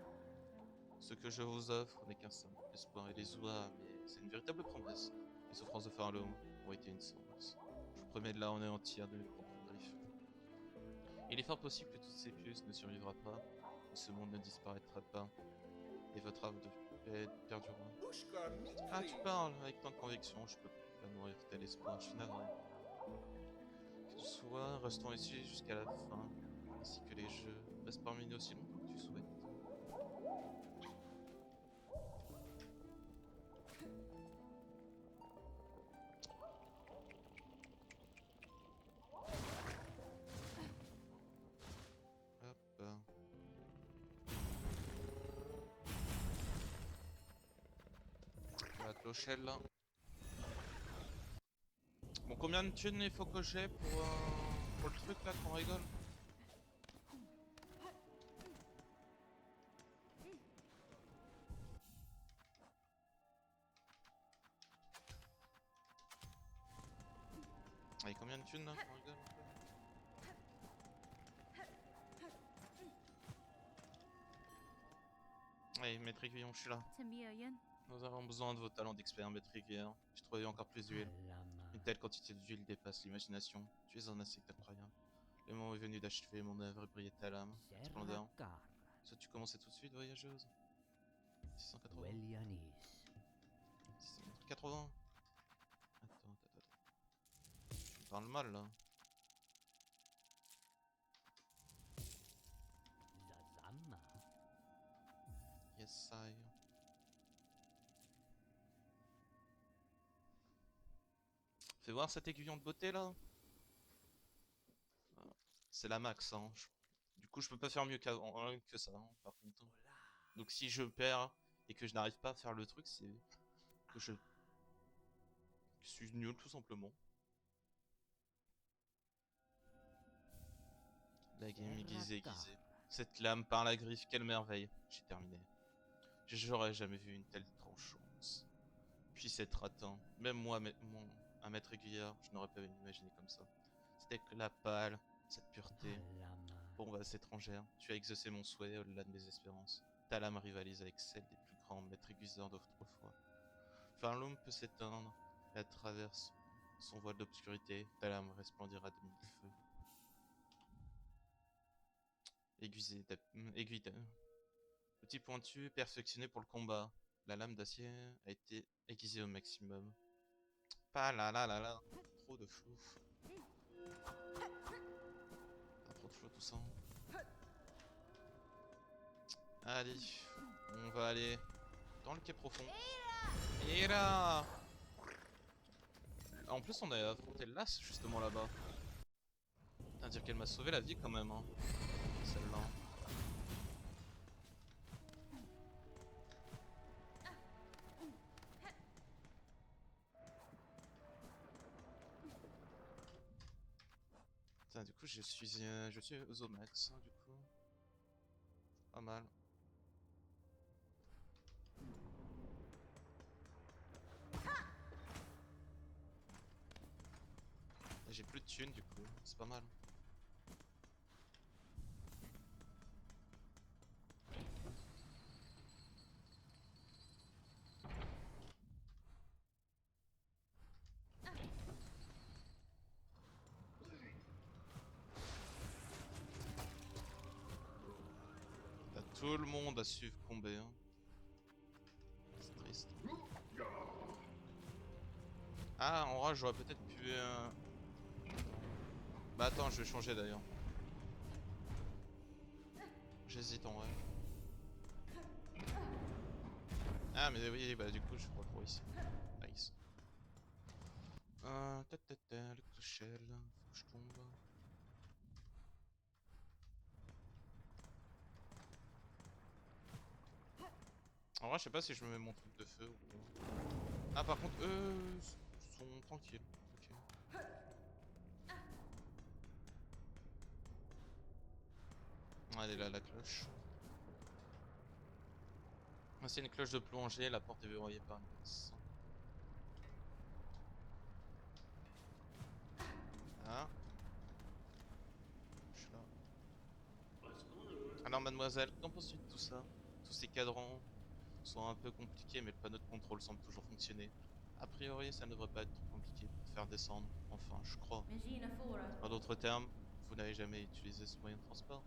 Ce que je vous offre n'est qu'un simple espoir illusoire, mais c'est une véritable promesse. Les souffrances de Farlow ont été une source. Je vous promets de la anéantir de mes propres griffes. Il est fort possible que toutes ces puces ne survivra pas, mais ce monde ne disparaîtra pas, et votre âme de paix perdurera. Ushka Mitri. Ah, tu parles avec tant de conviction, je peux pas nourrir tel espoir, je suis navré. Que ce soit, restons ici jusqu'à la fin, ainsi que les jeux. Reste parmi nous aussi longtemps que tu souhaites. Hop. La clochelle là. Bon, combien de thunes il faut que j'ai pour le truc là qu'on rigole? Allez, combien de thunes là qu'on rigole un peu? Allez, maître aiguillon, je suis là. Tamiayan. Nous avons besoin de vos talents d'expert, maître aiguilleur. J'ai trouvé encore plus d'huile. Alama. Une telle quantité d'huile dépasse l'imagination. Tu es un insecte incroyable. Le moment est venu d'achever mon œuvre et briller ta lame. Splendeur. Serrakar. Souhaites-tu commencer tout de suite, voyageuse? 680. Welianis. 680. Attends. Tu me parles mal là. Zazama. Yes, I. Fais voir cet aiguillon de beauté là. Voilà. C'est la max, hein. Du coup, je peux pas faire mieux que ça, hein, par contre. Donc, si je perds et que je n'arrive pas à faire le truc, c'est que je suis nul tout simplement. La game aiguisée. Cette lame par la griffe, quelle merveille. J'ai terminé. J'aurais jamais vu une telle tranchance. Puis cette ratin. Même moi, un maître aiguilleur, je n'aurais pas imaginé comme ça. C'était que la pâle, cette pureté. Alama. Bombe étrangère, tu as exaucé mon souhait au-delà de mes espérances. Ta lame rivalise avec celle des plus grands maîtres aiguiseurs d'autrefois. Farloom peut s'éteindre et à travers son voile d'obscurité, ta lame resplendira de mille feux. Aiguille, petit pointu, perfectionné pour le combat. La lame d'acier a été aiguisée au maximum. Pas là. Trop de flou. Pas trop de flou tout ça. Allez, on va aller dans le quai profond. Et là, en plus on a affronté l'as justement là-bas. Putain, dire qu'elle m'a sauvé la vie quand même, hein. Celle-là. Putain, du coup je suis aux max, hein, du coup. Pas mal. Et j'ai plus de thunes du coup, c'est pas mal. T'as tout le monde à succomber. Hein. C'est triste. Ah, en vrai, j'aurais peut-être pu. Bah attends, je vais changer d'ailleurs. J'hésite en vrai. Ah, mais oui, bah du coup, je crois pour ici. Nice. Le clochel, faut que je tombe. En vrai, je sais pas si je me mets mon truc de feu ou quoi. Ah, par contre, eux sont tranquilles. Ok. Allez, là, la cloche. Ah, c'est une cloche de plongée, la porte est verrouillée par une pince. Ah, je suis là. Alors, mademoiselle, qu'en penses-tu de tout ça? Tous ces cadrans sont un peu compliqués, mais le panneau de contrôle semble toujours fonctionner. A priori, ça ne devrait pas être trop compliqué pour faire descendre. Enfin, je crois. مجينا فورا. En d'autres termes, vous n'avez jamais utilisé ce moyen de transport?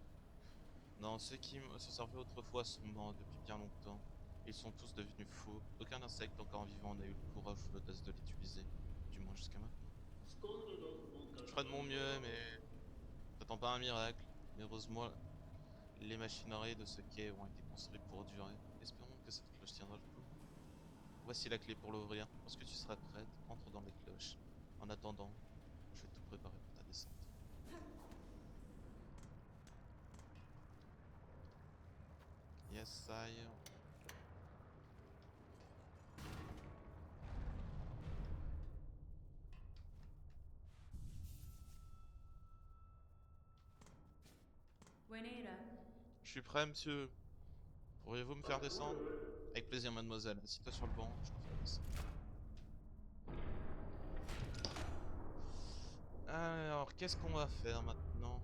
Non, ceux qui s'en servaient autrefois sont morts depuis bien longtemps. Ils sont tous devenus fous. Aucun insecte encore vivant n'a eu le courage ou l'audace de l'utiliser. Du moins jusqu'à maintenant. Je ferai de mon mieux, mais j'attends pas un miracle. Mais heureusement, les machineries de ce quai ont été construites pour durer. Espérons que cette cloche tiendra le coup. Voici la clé pour l'ouvrir. Lorsque tu seras prête, entre dans la cloche. En attendant, je vais tout préparer pour ta descente. Yes, I. وينيرا. Je suis prêt, monsieur. Pourriez-vous me faire descendre? Avec plaisir, mademoiselle. Assis-toi sur le banc, je te ferai descendre. Alors, qu'est-ce qu'on va faire maintenant?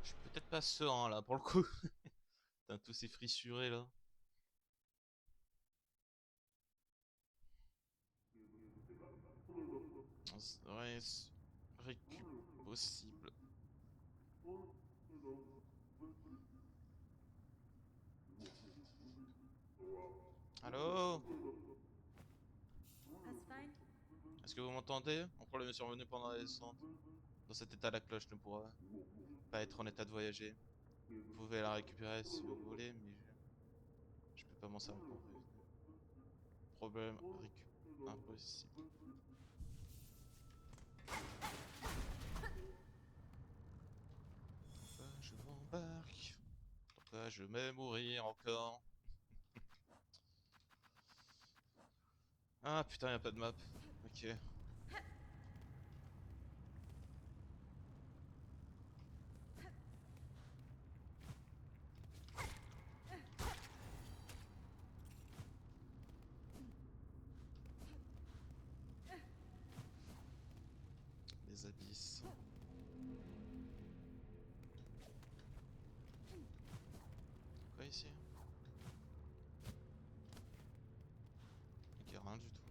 Je suis peut-être pas serein là pour le coup. Putain, tous ces frissurés là. Ouais, récup possible. Allô? أسفين. Est-ce que vous m'entendez? Un problème est survenu pendant la descente. Dans cet état, la cloche ne pourra pas être en état de voyager. Vous pouvez la récupérer si vous voulez, mais je peux pas m'en servir pour prévenir. Problème récup impossible. Pourquoi je m'embarque? Pourquoi je vais mourir encore? Ah putain, y a pas de map. Ok. Les abysses. Quoi ici? Ok, rien du tout.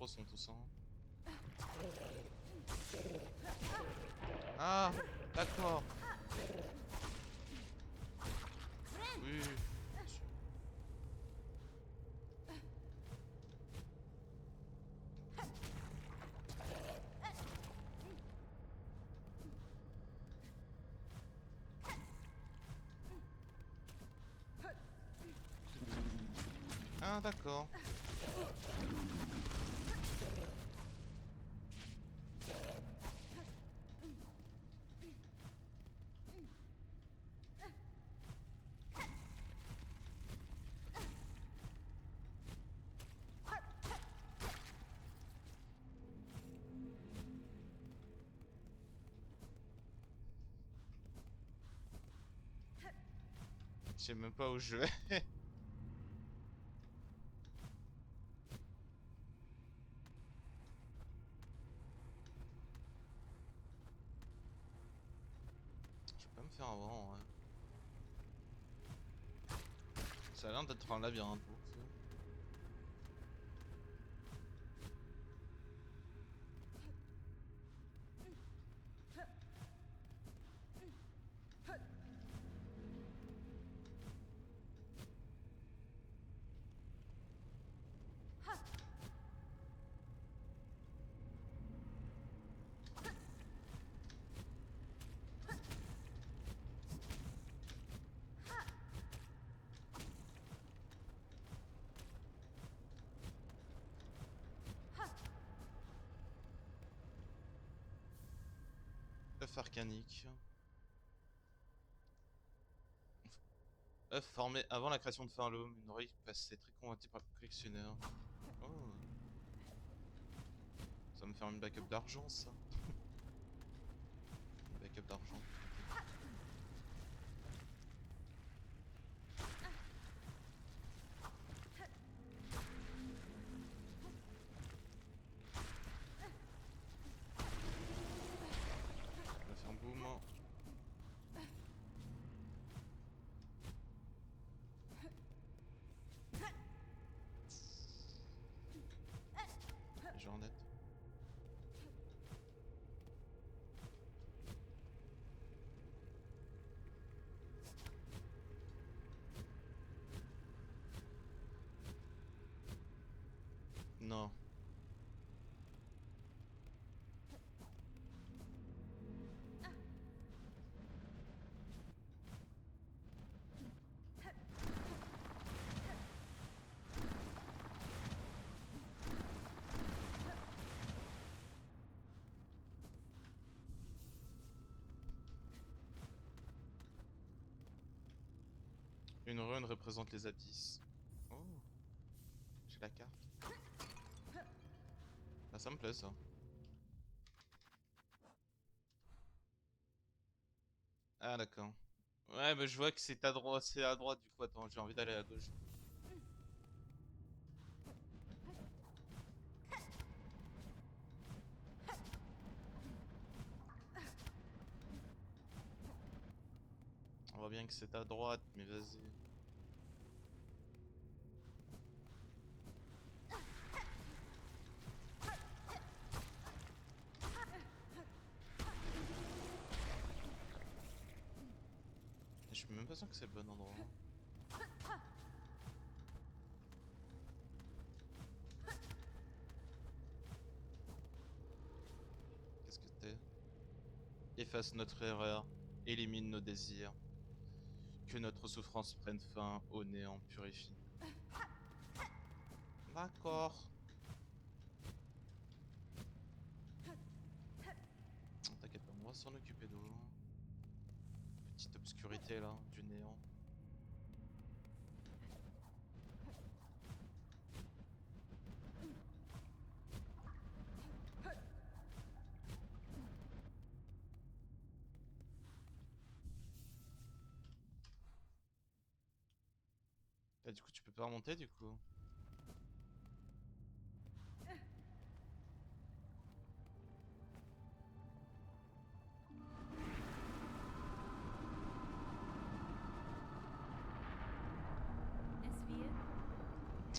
tronçons tout ça. Ah, d'accord. Oui. Ah, d'accord. Je sais même pas où je vais. Je vais pas me faire avoir, ouais. Ça a l'air d'être un labyrinthe. Donc, œuf arcanique. œuf formé avant la création de Farlow. Une oreille passée très convoitée par le collectionneur. Oh. Ça va me faire une backup d'argent, ça. Une backup d'argent. On va faire boum. J'ai en net. Non. Une rune représente les abysses. Oh, j'ai la carte. Ah, ça me plaît ça. Ah, d'accord. Ouais, mais je vois que c'est à droite, c'est à droite du coup. Attends, j'ai envie d'aller à gauche. On voit bien que c'est à droite, mais vas-y. Je suis même pas sûr que c'est le bon endroit. Qu'est-ce que t'es? Efface notre erreur, élimine nos désirs. Que notre souffrance prenne fin au néant purifie. D'accord. T'inquiète pas, on va s'en occuper d'eau. Petite obscurité là, du néant. Ah, du coup, tu peux pas remonter du coup. Es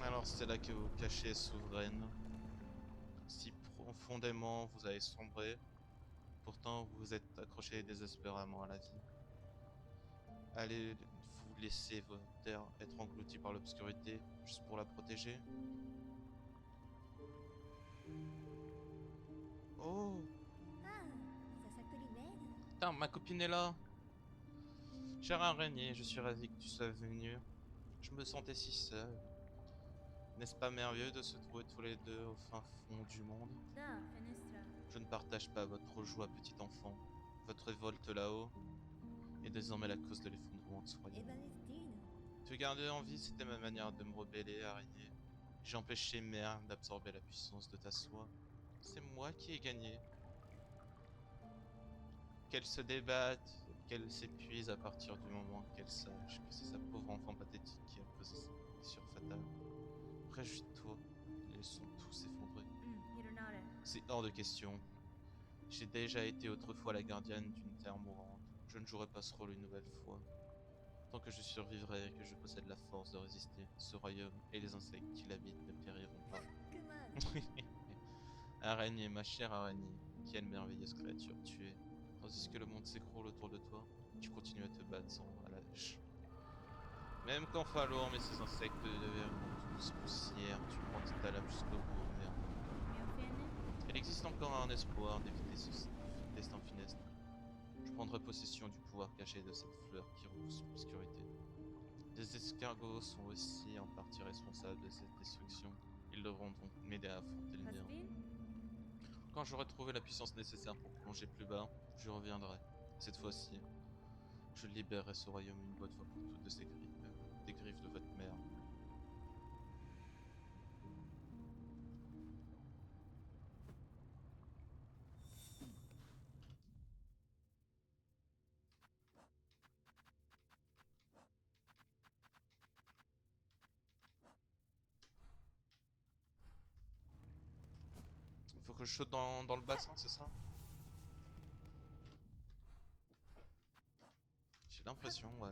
wir? Alors, c'est là que vous cachez souveraine. si profondément vous avez sombré, pourtant vous vous êtes accroché désespérément à la vie. Allez vous laisser votre terre être engloutie par l'obscurité juste pour la protéger? Oh, Ah, Sasakurimen. putain, ma copine est là. Chère araignée, je suis ravi que tu sois venue. Je me sentais si seul. N'est-ce pas merveilleux de se trouver tous les deux au fin fond du monde? Da, Fenestra. Je ne partage pas votre joie, petit enfant. Votre révolte là-haut est désormais la cause de l'effondrement de ce royaume. Evanestino. Te garder en vie, c'était ma manière de me rebeller, araignée. J'ai empêché Mère d'absorber la puissance de ta soie. C'est moi qui ai gagné. Qu'elle se débatte, qu'elle s'épuise à partir du moment qu'elle sache que c'est sa pauvre enfant pathétique qui a causé cette blessure fatale. Réjouis-toi, ils sont tous effondrés. Hironare. C'est hors de question. J'ai déjà été autrefois la gardienne d'une terre mourante. Je ne jouerai pas ce rôle une nouvelle fois. Tant que je survivrai et que je possède la force de résister, ce royaume et les insectes qui l'habitent ne périront pas. Kuman. Araignée, ma chère araignée, quelle merveilleuse créature tu es. Tandis que le monde s'écroule autour de toi, tu continues à te battre sans relâche. Même quand Falorme et ses insectes deviennent tous poussière, tu prends ta lame jusqu'au bout, merde. Miofene. Il existe encore un espoir d'éviter ce destin funeste. Je prendrai possession du pouvoir caché de cette fleur qui repousse l'obscurité. Les escargots sont aussi en partie responsables de cette destruction. Ils devront donc m'aider à affronter le mien. Paspin. Quand j'aurai trouvé la puissance nécessaire pour plonger plus bas, je reviendrai. Cette fois-ci, je libérerai ce royaume une bonne fois pour toutes de ces griffes, des griffes de votre mère. Faut que je saute dans le bassin, c'est ça? J'ai l'impression, ouais.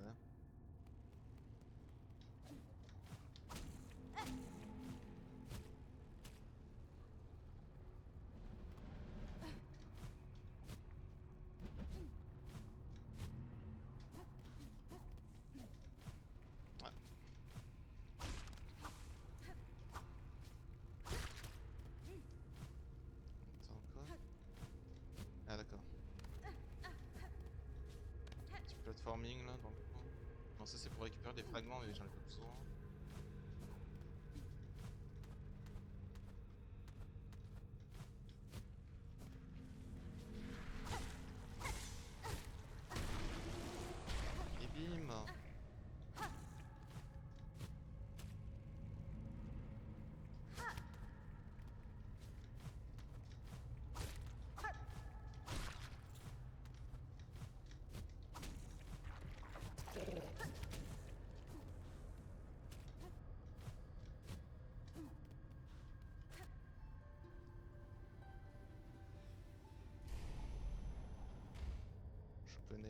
Ouais. Attends, quoi? Ah d'accord. Petit platforming là dans le coin. Non, ça c'est pour récupérer des fragments mais j'en ai pas besoin. Et bim!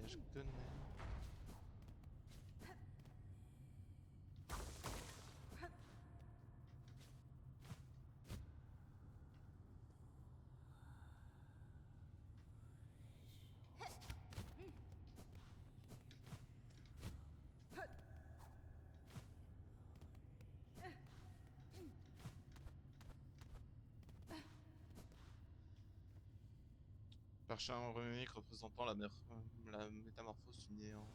Je connais. Parchemin runique représentant la métamorphose du néant.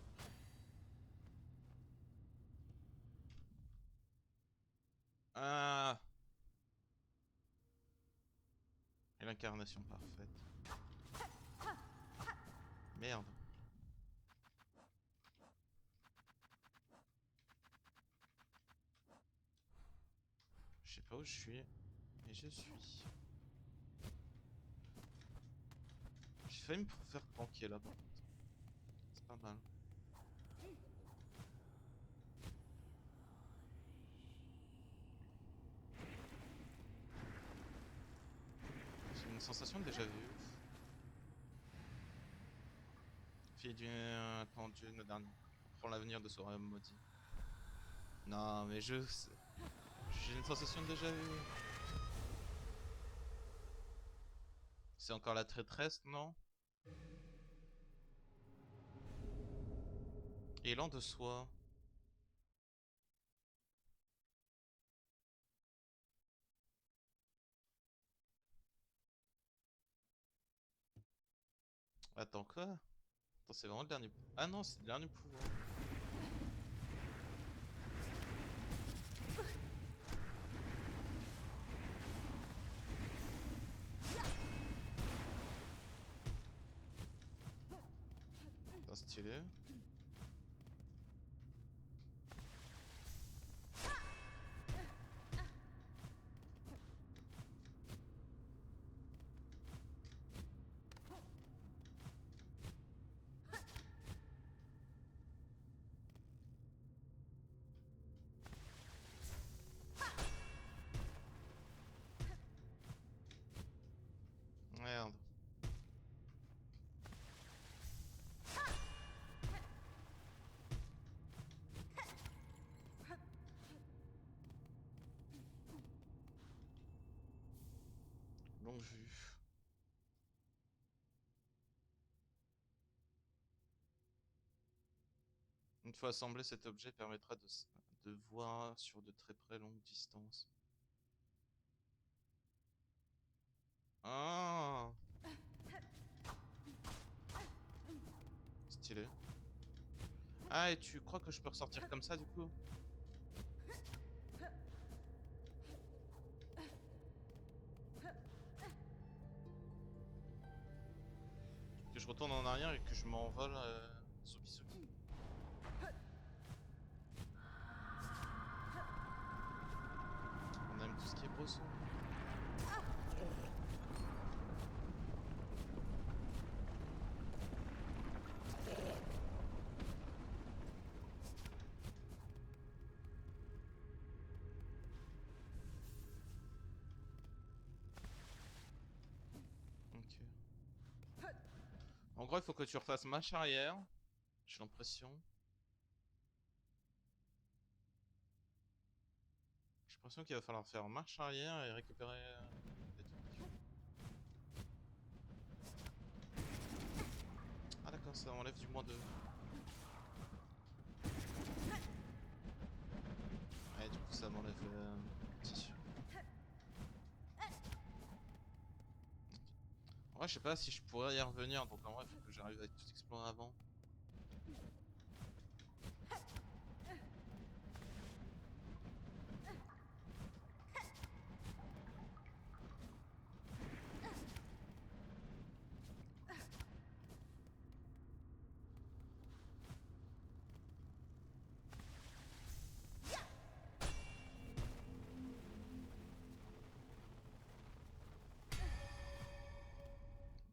Ah! Et l'incarnation parfaite. Merde. Je sais pas où je suis, mais je suis. J'ai failli me faire planquer là par contre. C'est pas mal. J'ai une sensation de déjà vu. Fille du temps Dieu le dernier. Prends l'avenir de ce royaume maudit. Non mais j'ai une sensation de déjà vu. C'est encore la traîtresse, non? Élan de soi. Attends, quoi? Attends, c'est vraiment le dernier... Ah non, c'est le dernier pouvoir. C'est stylé. Merde. Longue vue. Une fois assemblé, cet objet permettra de voir sur de très près longue distance. Ah, stylé. Ah, et tu crois que je peux ressortir comme ça du coup? Que je retourne en arrière et que je m'envole soubi soubi. On aime tout ce qui est brosson. Ok. En gros, il faut que tu refasses marche arrière. J'ai l'impression. J'ai l'impression qu'il va falloir faire marche arrière et récupérer des trucs. Ah d'accord, ça enlève du -2. Ouais, du coup ça m'enlève le tissu. En vrai, je sais pas si je pourrais y revenir, donc en vrai, il faut que j'arrive à tout explorer avant.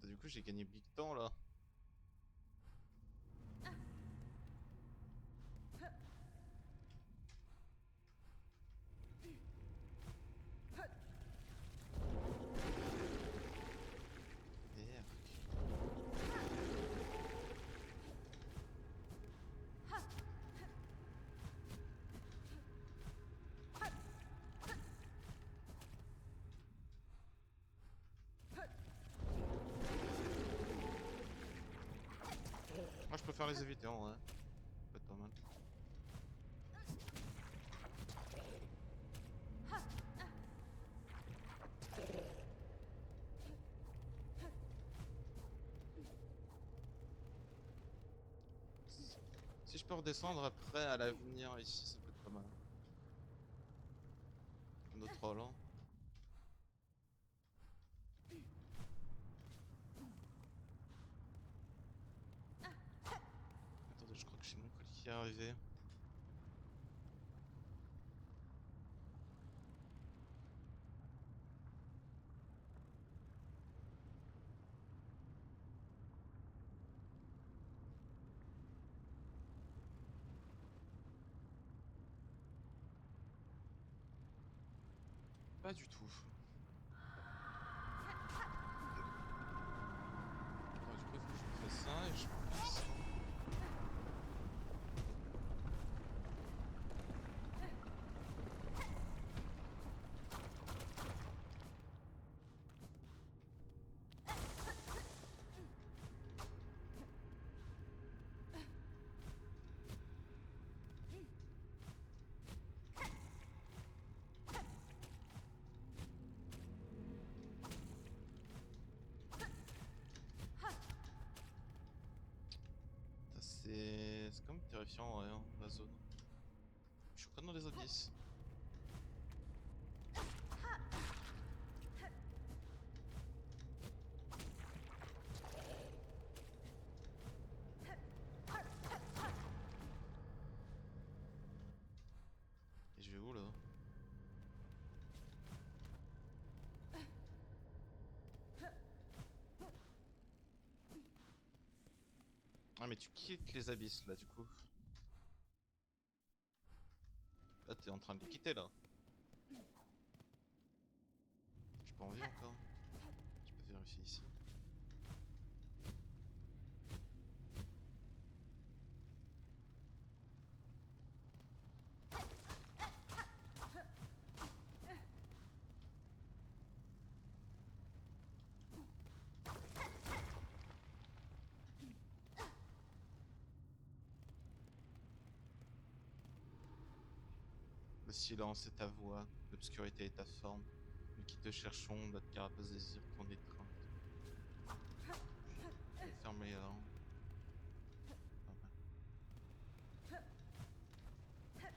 Du coup, j'ai gagné big temps là. Merde. Moi, je préfère les éviter en vrai. Ça peut être pas mal. Si je peux redescendre après à l'avenir ici, ça peut être pas mal. Notre troll, hein. Attendez, je crois que j'ai mon colis qui est arrivé. Pas du tout. Alors, du coup, il faut que je fasse ça et je passe. quand même terrifiant, ouais, hein, la zone. Je suis pas dans les abysses. Et je vais où là? Ah mais tu quittes les abysses là du coup. Là t'es en train de les quitter là. J'ai pas envie encore. Je peux vérifier ici. Le silence est ta voix, l'obscurité est ta forme. Nous qui te cherchons, notre carapace désire ton étreinte. Je vais fermer là. Pas mal.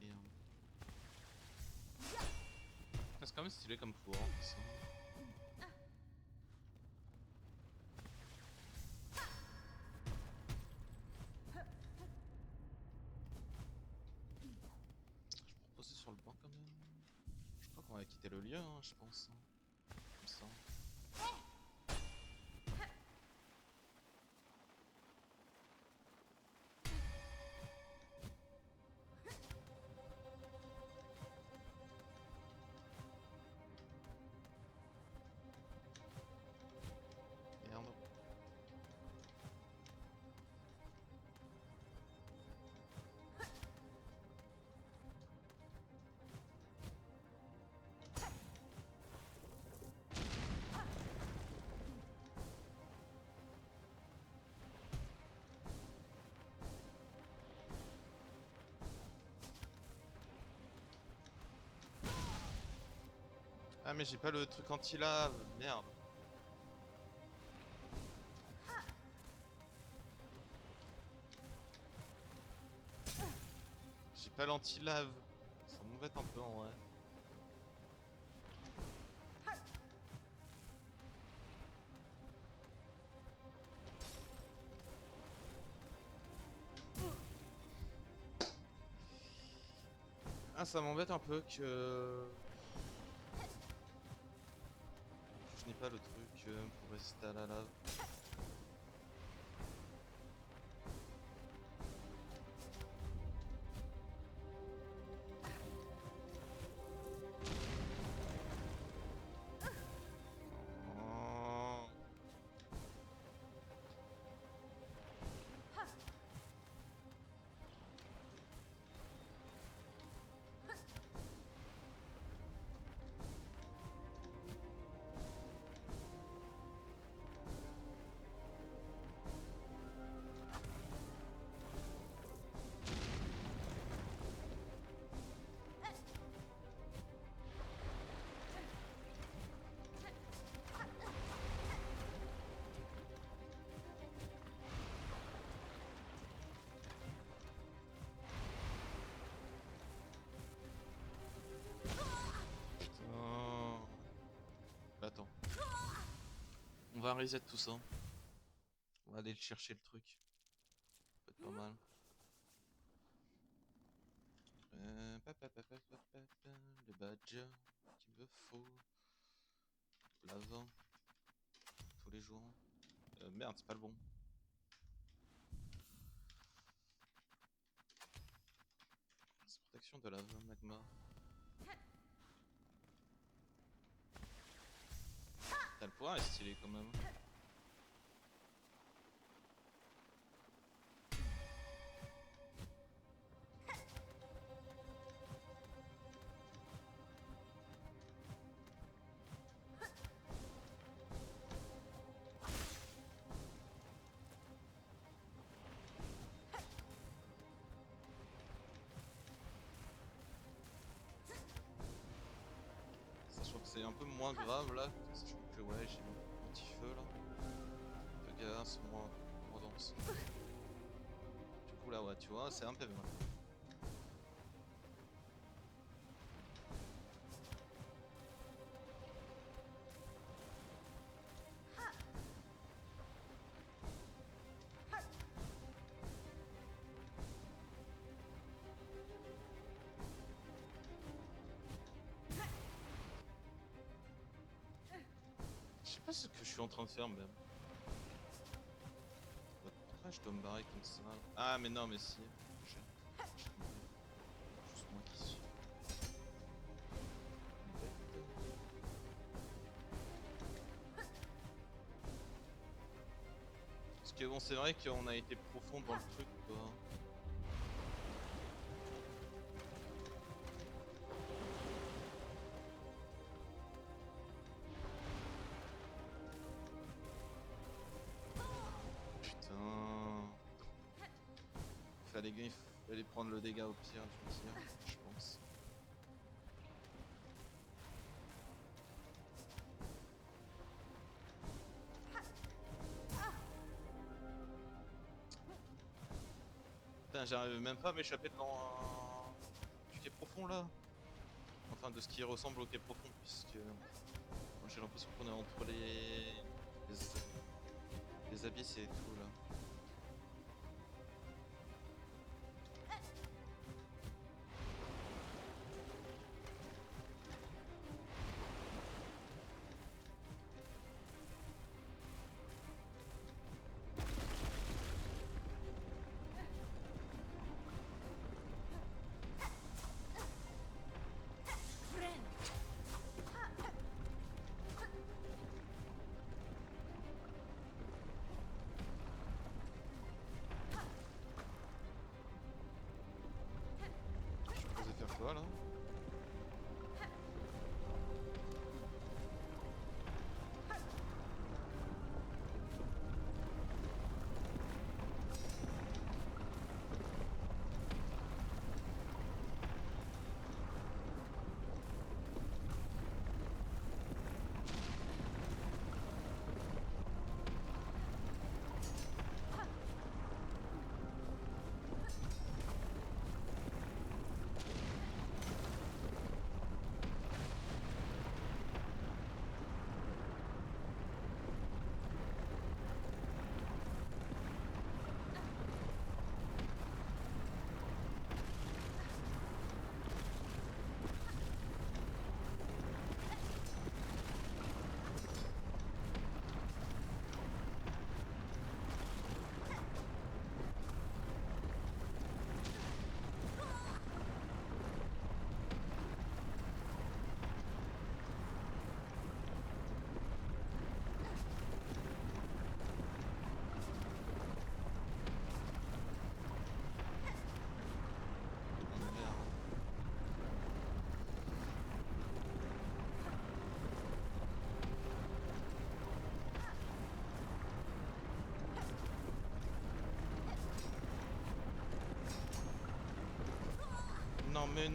Et, c'est quand même stylé comme pouvoir, ça. Je peux reposer sur le banc quand même. Je crois qu'on va quitter le lieu, hein, je pense. Hein. Comme ça. Merde. Ah mais j'ai pas le truc anti-lave, merde. J'ai pas l'anti-lave. Ça m'embête un peu en vrai. Ah ça m'embête un peu que... Je n'ai pas le truc pour résister à la lave. Oh. Putain. Attends. On va reset tout ça. On va aller chercher le truc. Ça peut être pas mal. Le badge qu'il me faut. L'avant. Tous les jours. Merde, c'est pas le bon. C'est protection de lave, magma. T'as le pouvoir est stylé quand même. Sachant que c'est un peu moins grave là. Sachant que ouais, j'ai mon petit feu là. Les gars sont moins denses. ouais, tu vois, c'est un PV. Je sais pas ce que je suis en train de faire même. Pourquoi je dois me barrer comme ça? Ah mais non mais si. Juste moi qui suis. Parce que bon c'est vrai qu'on a été profond dans le truc quoi. Putain. Fallait prendre le dégât au pire du tir, je pense. Putain, j'arrive même pas à m'échapper du quai profond là. Enfin de ce qui ressemble au quai profond puisque moi j'ai l'impression qu'on est entre les abysses et tout là. Je suis supposé faire quoi là?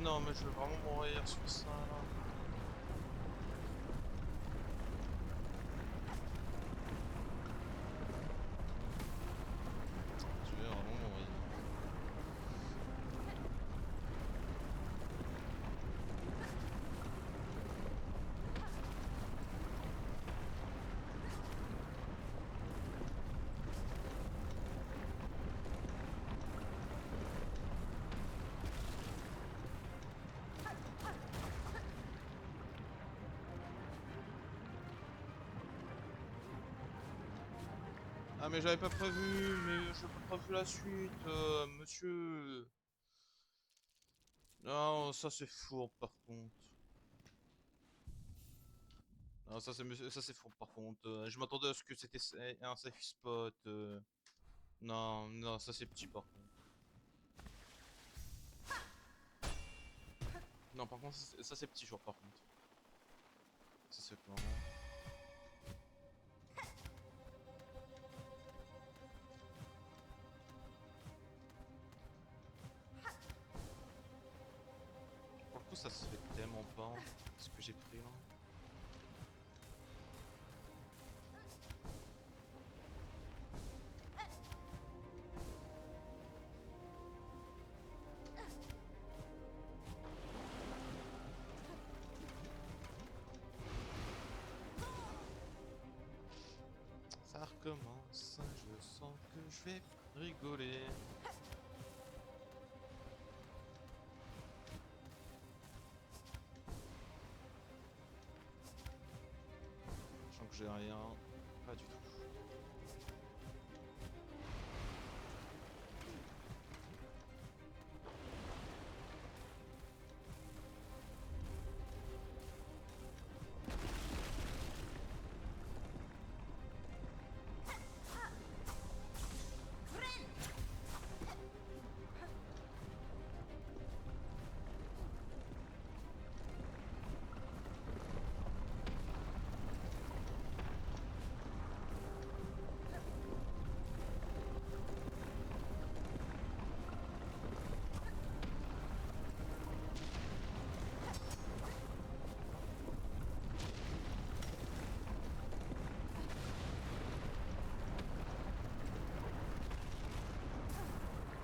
Non mais je veux vraiment mourir sur ça là. Je vais vraiment mourir. Ah mais j'avais pas prévu, mais j'ai pas prévu la suite, monsieur. Non, ça c'est fourbe par contre. Non, ça c'est fourbe par contre. Je m'attendais à ce que c'était un safe spot. Non, non, ça c'est petit par contre. Non, par contre, ça c'est petit jour par contre. Ça c'est clairement. Pour le coup, ça se fait tellement pas ce que j'ai pris là. commence, je sens que je vais rigoler. Sachant que j'ai rien, pas du tout.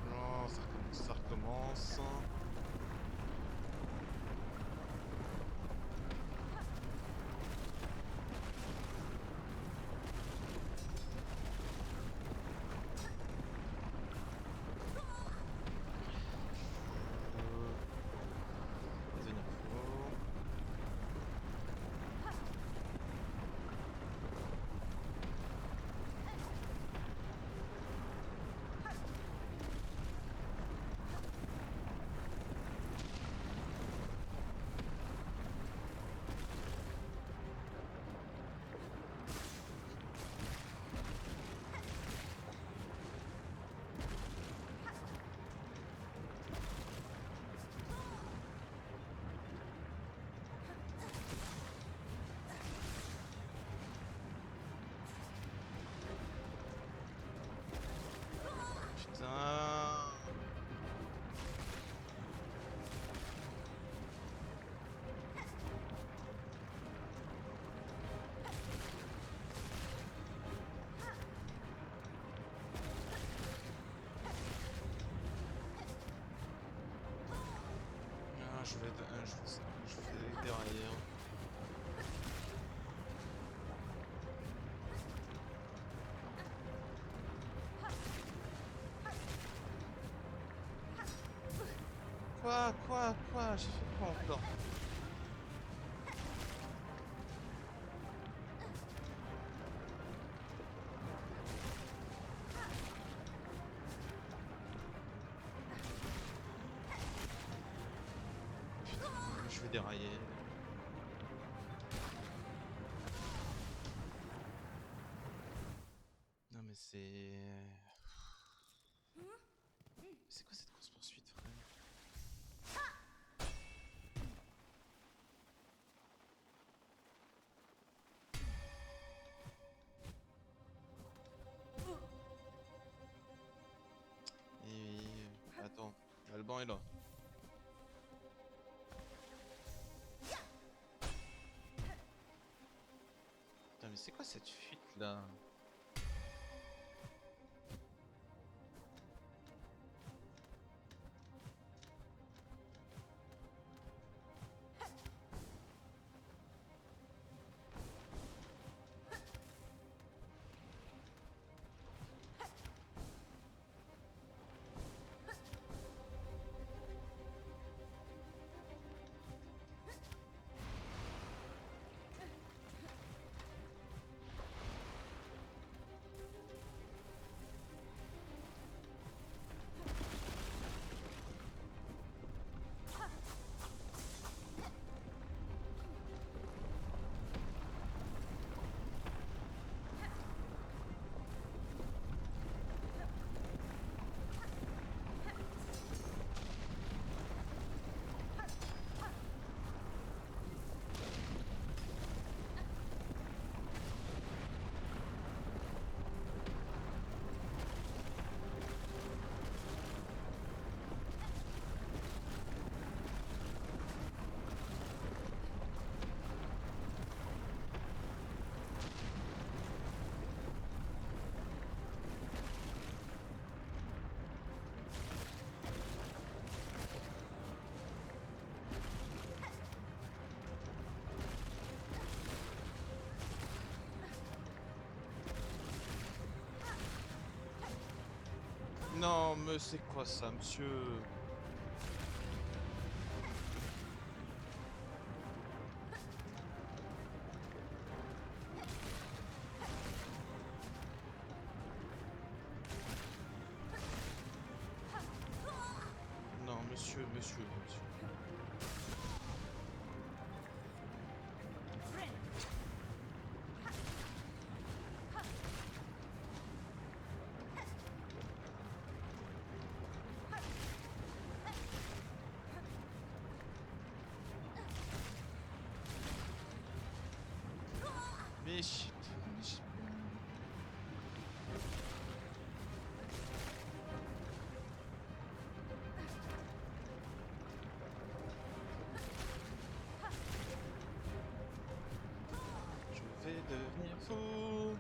Non, ça recommence. Prisonnier faux. Putain. Ah, je vais derrière. Quoi? J'ai fait quoi encore? Putain, je vais dérailler. Non mais c'est... C'est quoi cette course poursuite, frère? Et... Attends, Alban est là. Putain mais c'est quoi cette fuite là? Non, mais c'est quoi ça, monsieur? Non, monsieur, monsieur, monsieur. Mais shit, mais shit. Je vais devenir fou.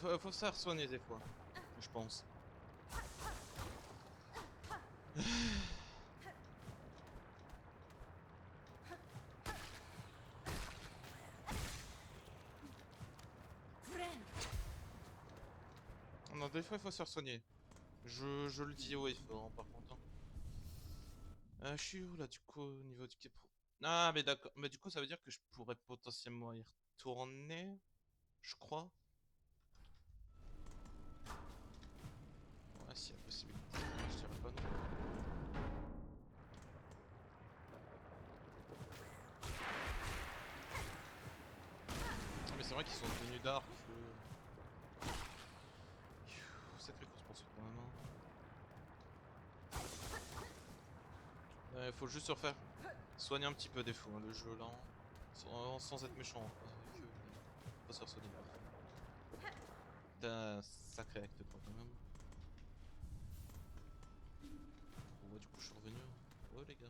Ouais, faut se faire soigner des fois, je pense. Non, des fois il faut se faire soigner. Je le dis haut et fort, par contre. Je suis où là du coup au niveau du Kepro? Ah mais d'accord, mais du coup ça veut dire que je pourrais potentiellement y retourner, je crois. Ouais, s'il y a possibilité, je dirais pas non. Ah, mais c'est vrai qu'ils sont devenus dark. Sacrée course poursuite quand même. Faut juste se refaire soigner un petit peu des fois hein, le jeu là, sans être méchant avec eux, mais faut se faire soigner. T'as un sacré acte toi quand même. Bon bah du coup je suis revenu. Ouais les gars.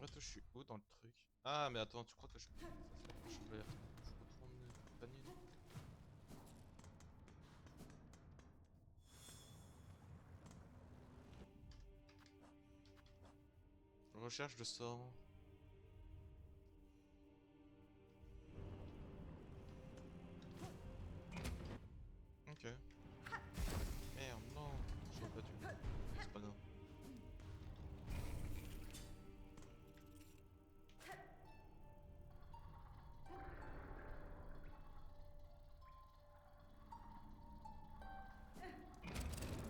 Attends, je suis où dans le truc? Ah mais attends, tu crois que je vais retourne le panier là? Recherche de sort. Ok. Merde, non, j'aurais pas dû. C'est pas grave.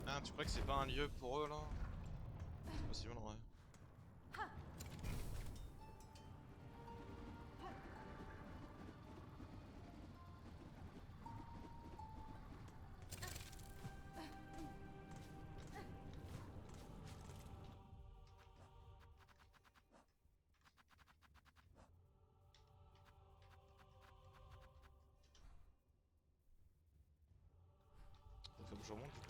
Ah, tu crois que c'est pas un lieu pour eux là? C'est possible en vrai. Faut que je remonte du coup.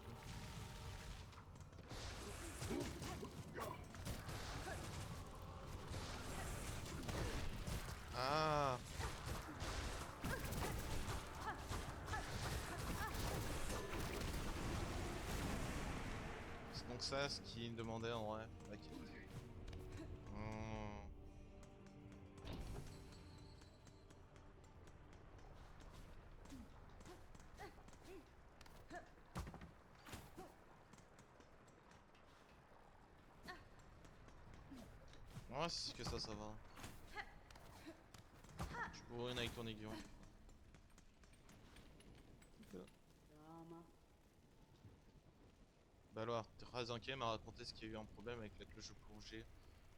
Ah! C'est donc ça ce qu'il me demandait en vrai. Ok. Hmm. Ouais, si c'est que ça va. Je bourrine avec ton aiguillon. Bah alors, Razinké m'a raconté ce qu'il y a eu un problème avec la cloche de plongée.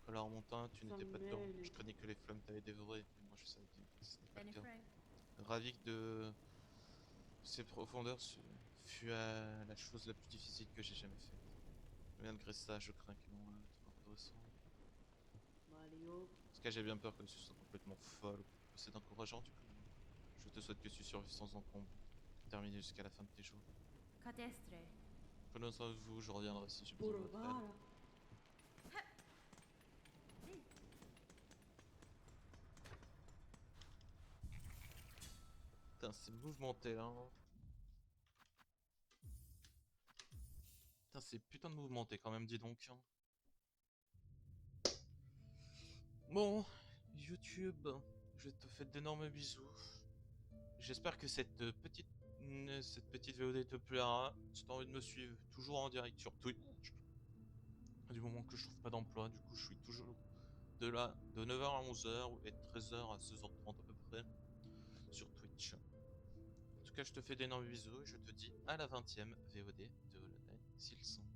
Quand la remontant, tu n'étais pas dedans. Je craignais que les flammes t'avaient dévoré, mais moi je savais que ce n'est pas le Benny cas. Frank. Ravik de ces profondeurs fut la chose la plus difficile que j'ai jamais faite. Malgré ça, je crains que non trop intéressant. Parce que j'ai bien peur que ce soit complètement folle. C'est encourageant du coup. Je te souhaite que tu survives sans encombre. Terminé jusqu'à la fin de tes jours. Cadestre. Prenez soin de vous, je reviendrai si j'ai besoin de votre aide. Putain, c'est mouvementé là. Hein. Putain, c'est putain de mouvementé quand même, dis donc. Hein. Bon, YouTube, je te fais d'énormes bisous. J'espère que cette petite VOD te plaira. Si t'as envie de me suivre, toujours en direct sur Twitch. Du moment que je trouve pas d'emploi, du coup, je suis toujours de 9h à 11h et de 13h à 16h30 à peu près sur Twitch. En tout cas, je te fais d'énormes bisous et je te dis à la 20e VOD de Hollow Knight Silksong.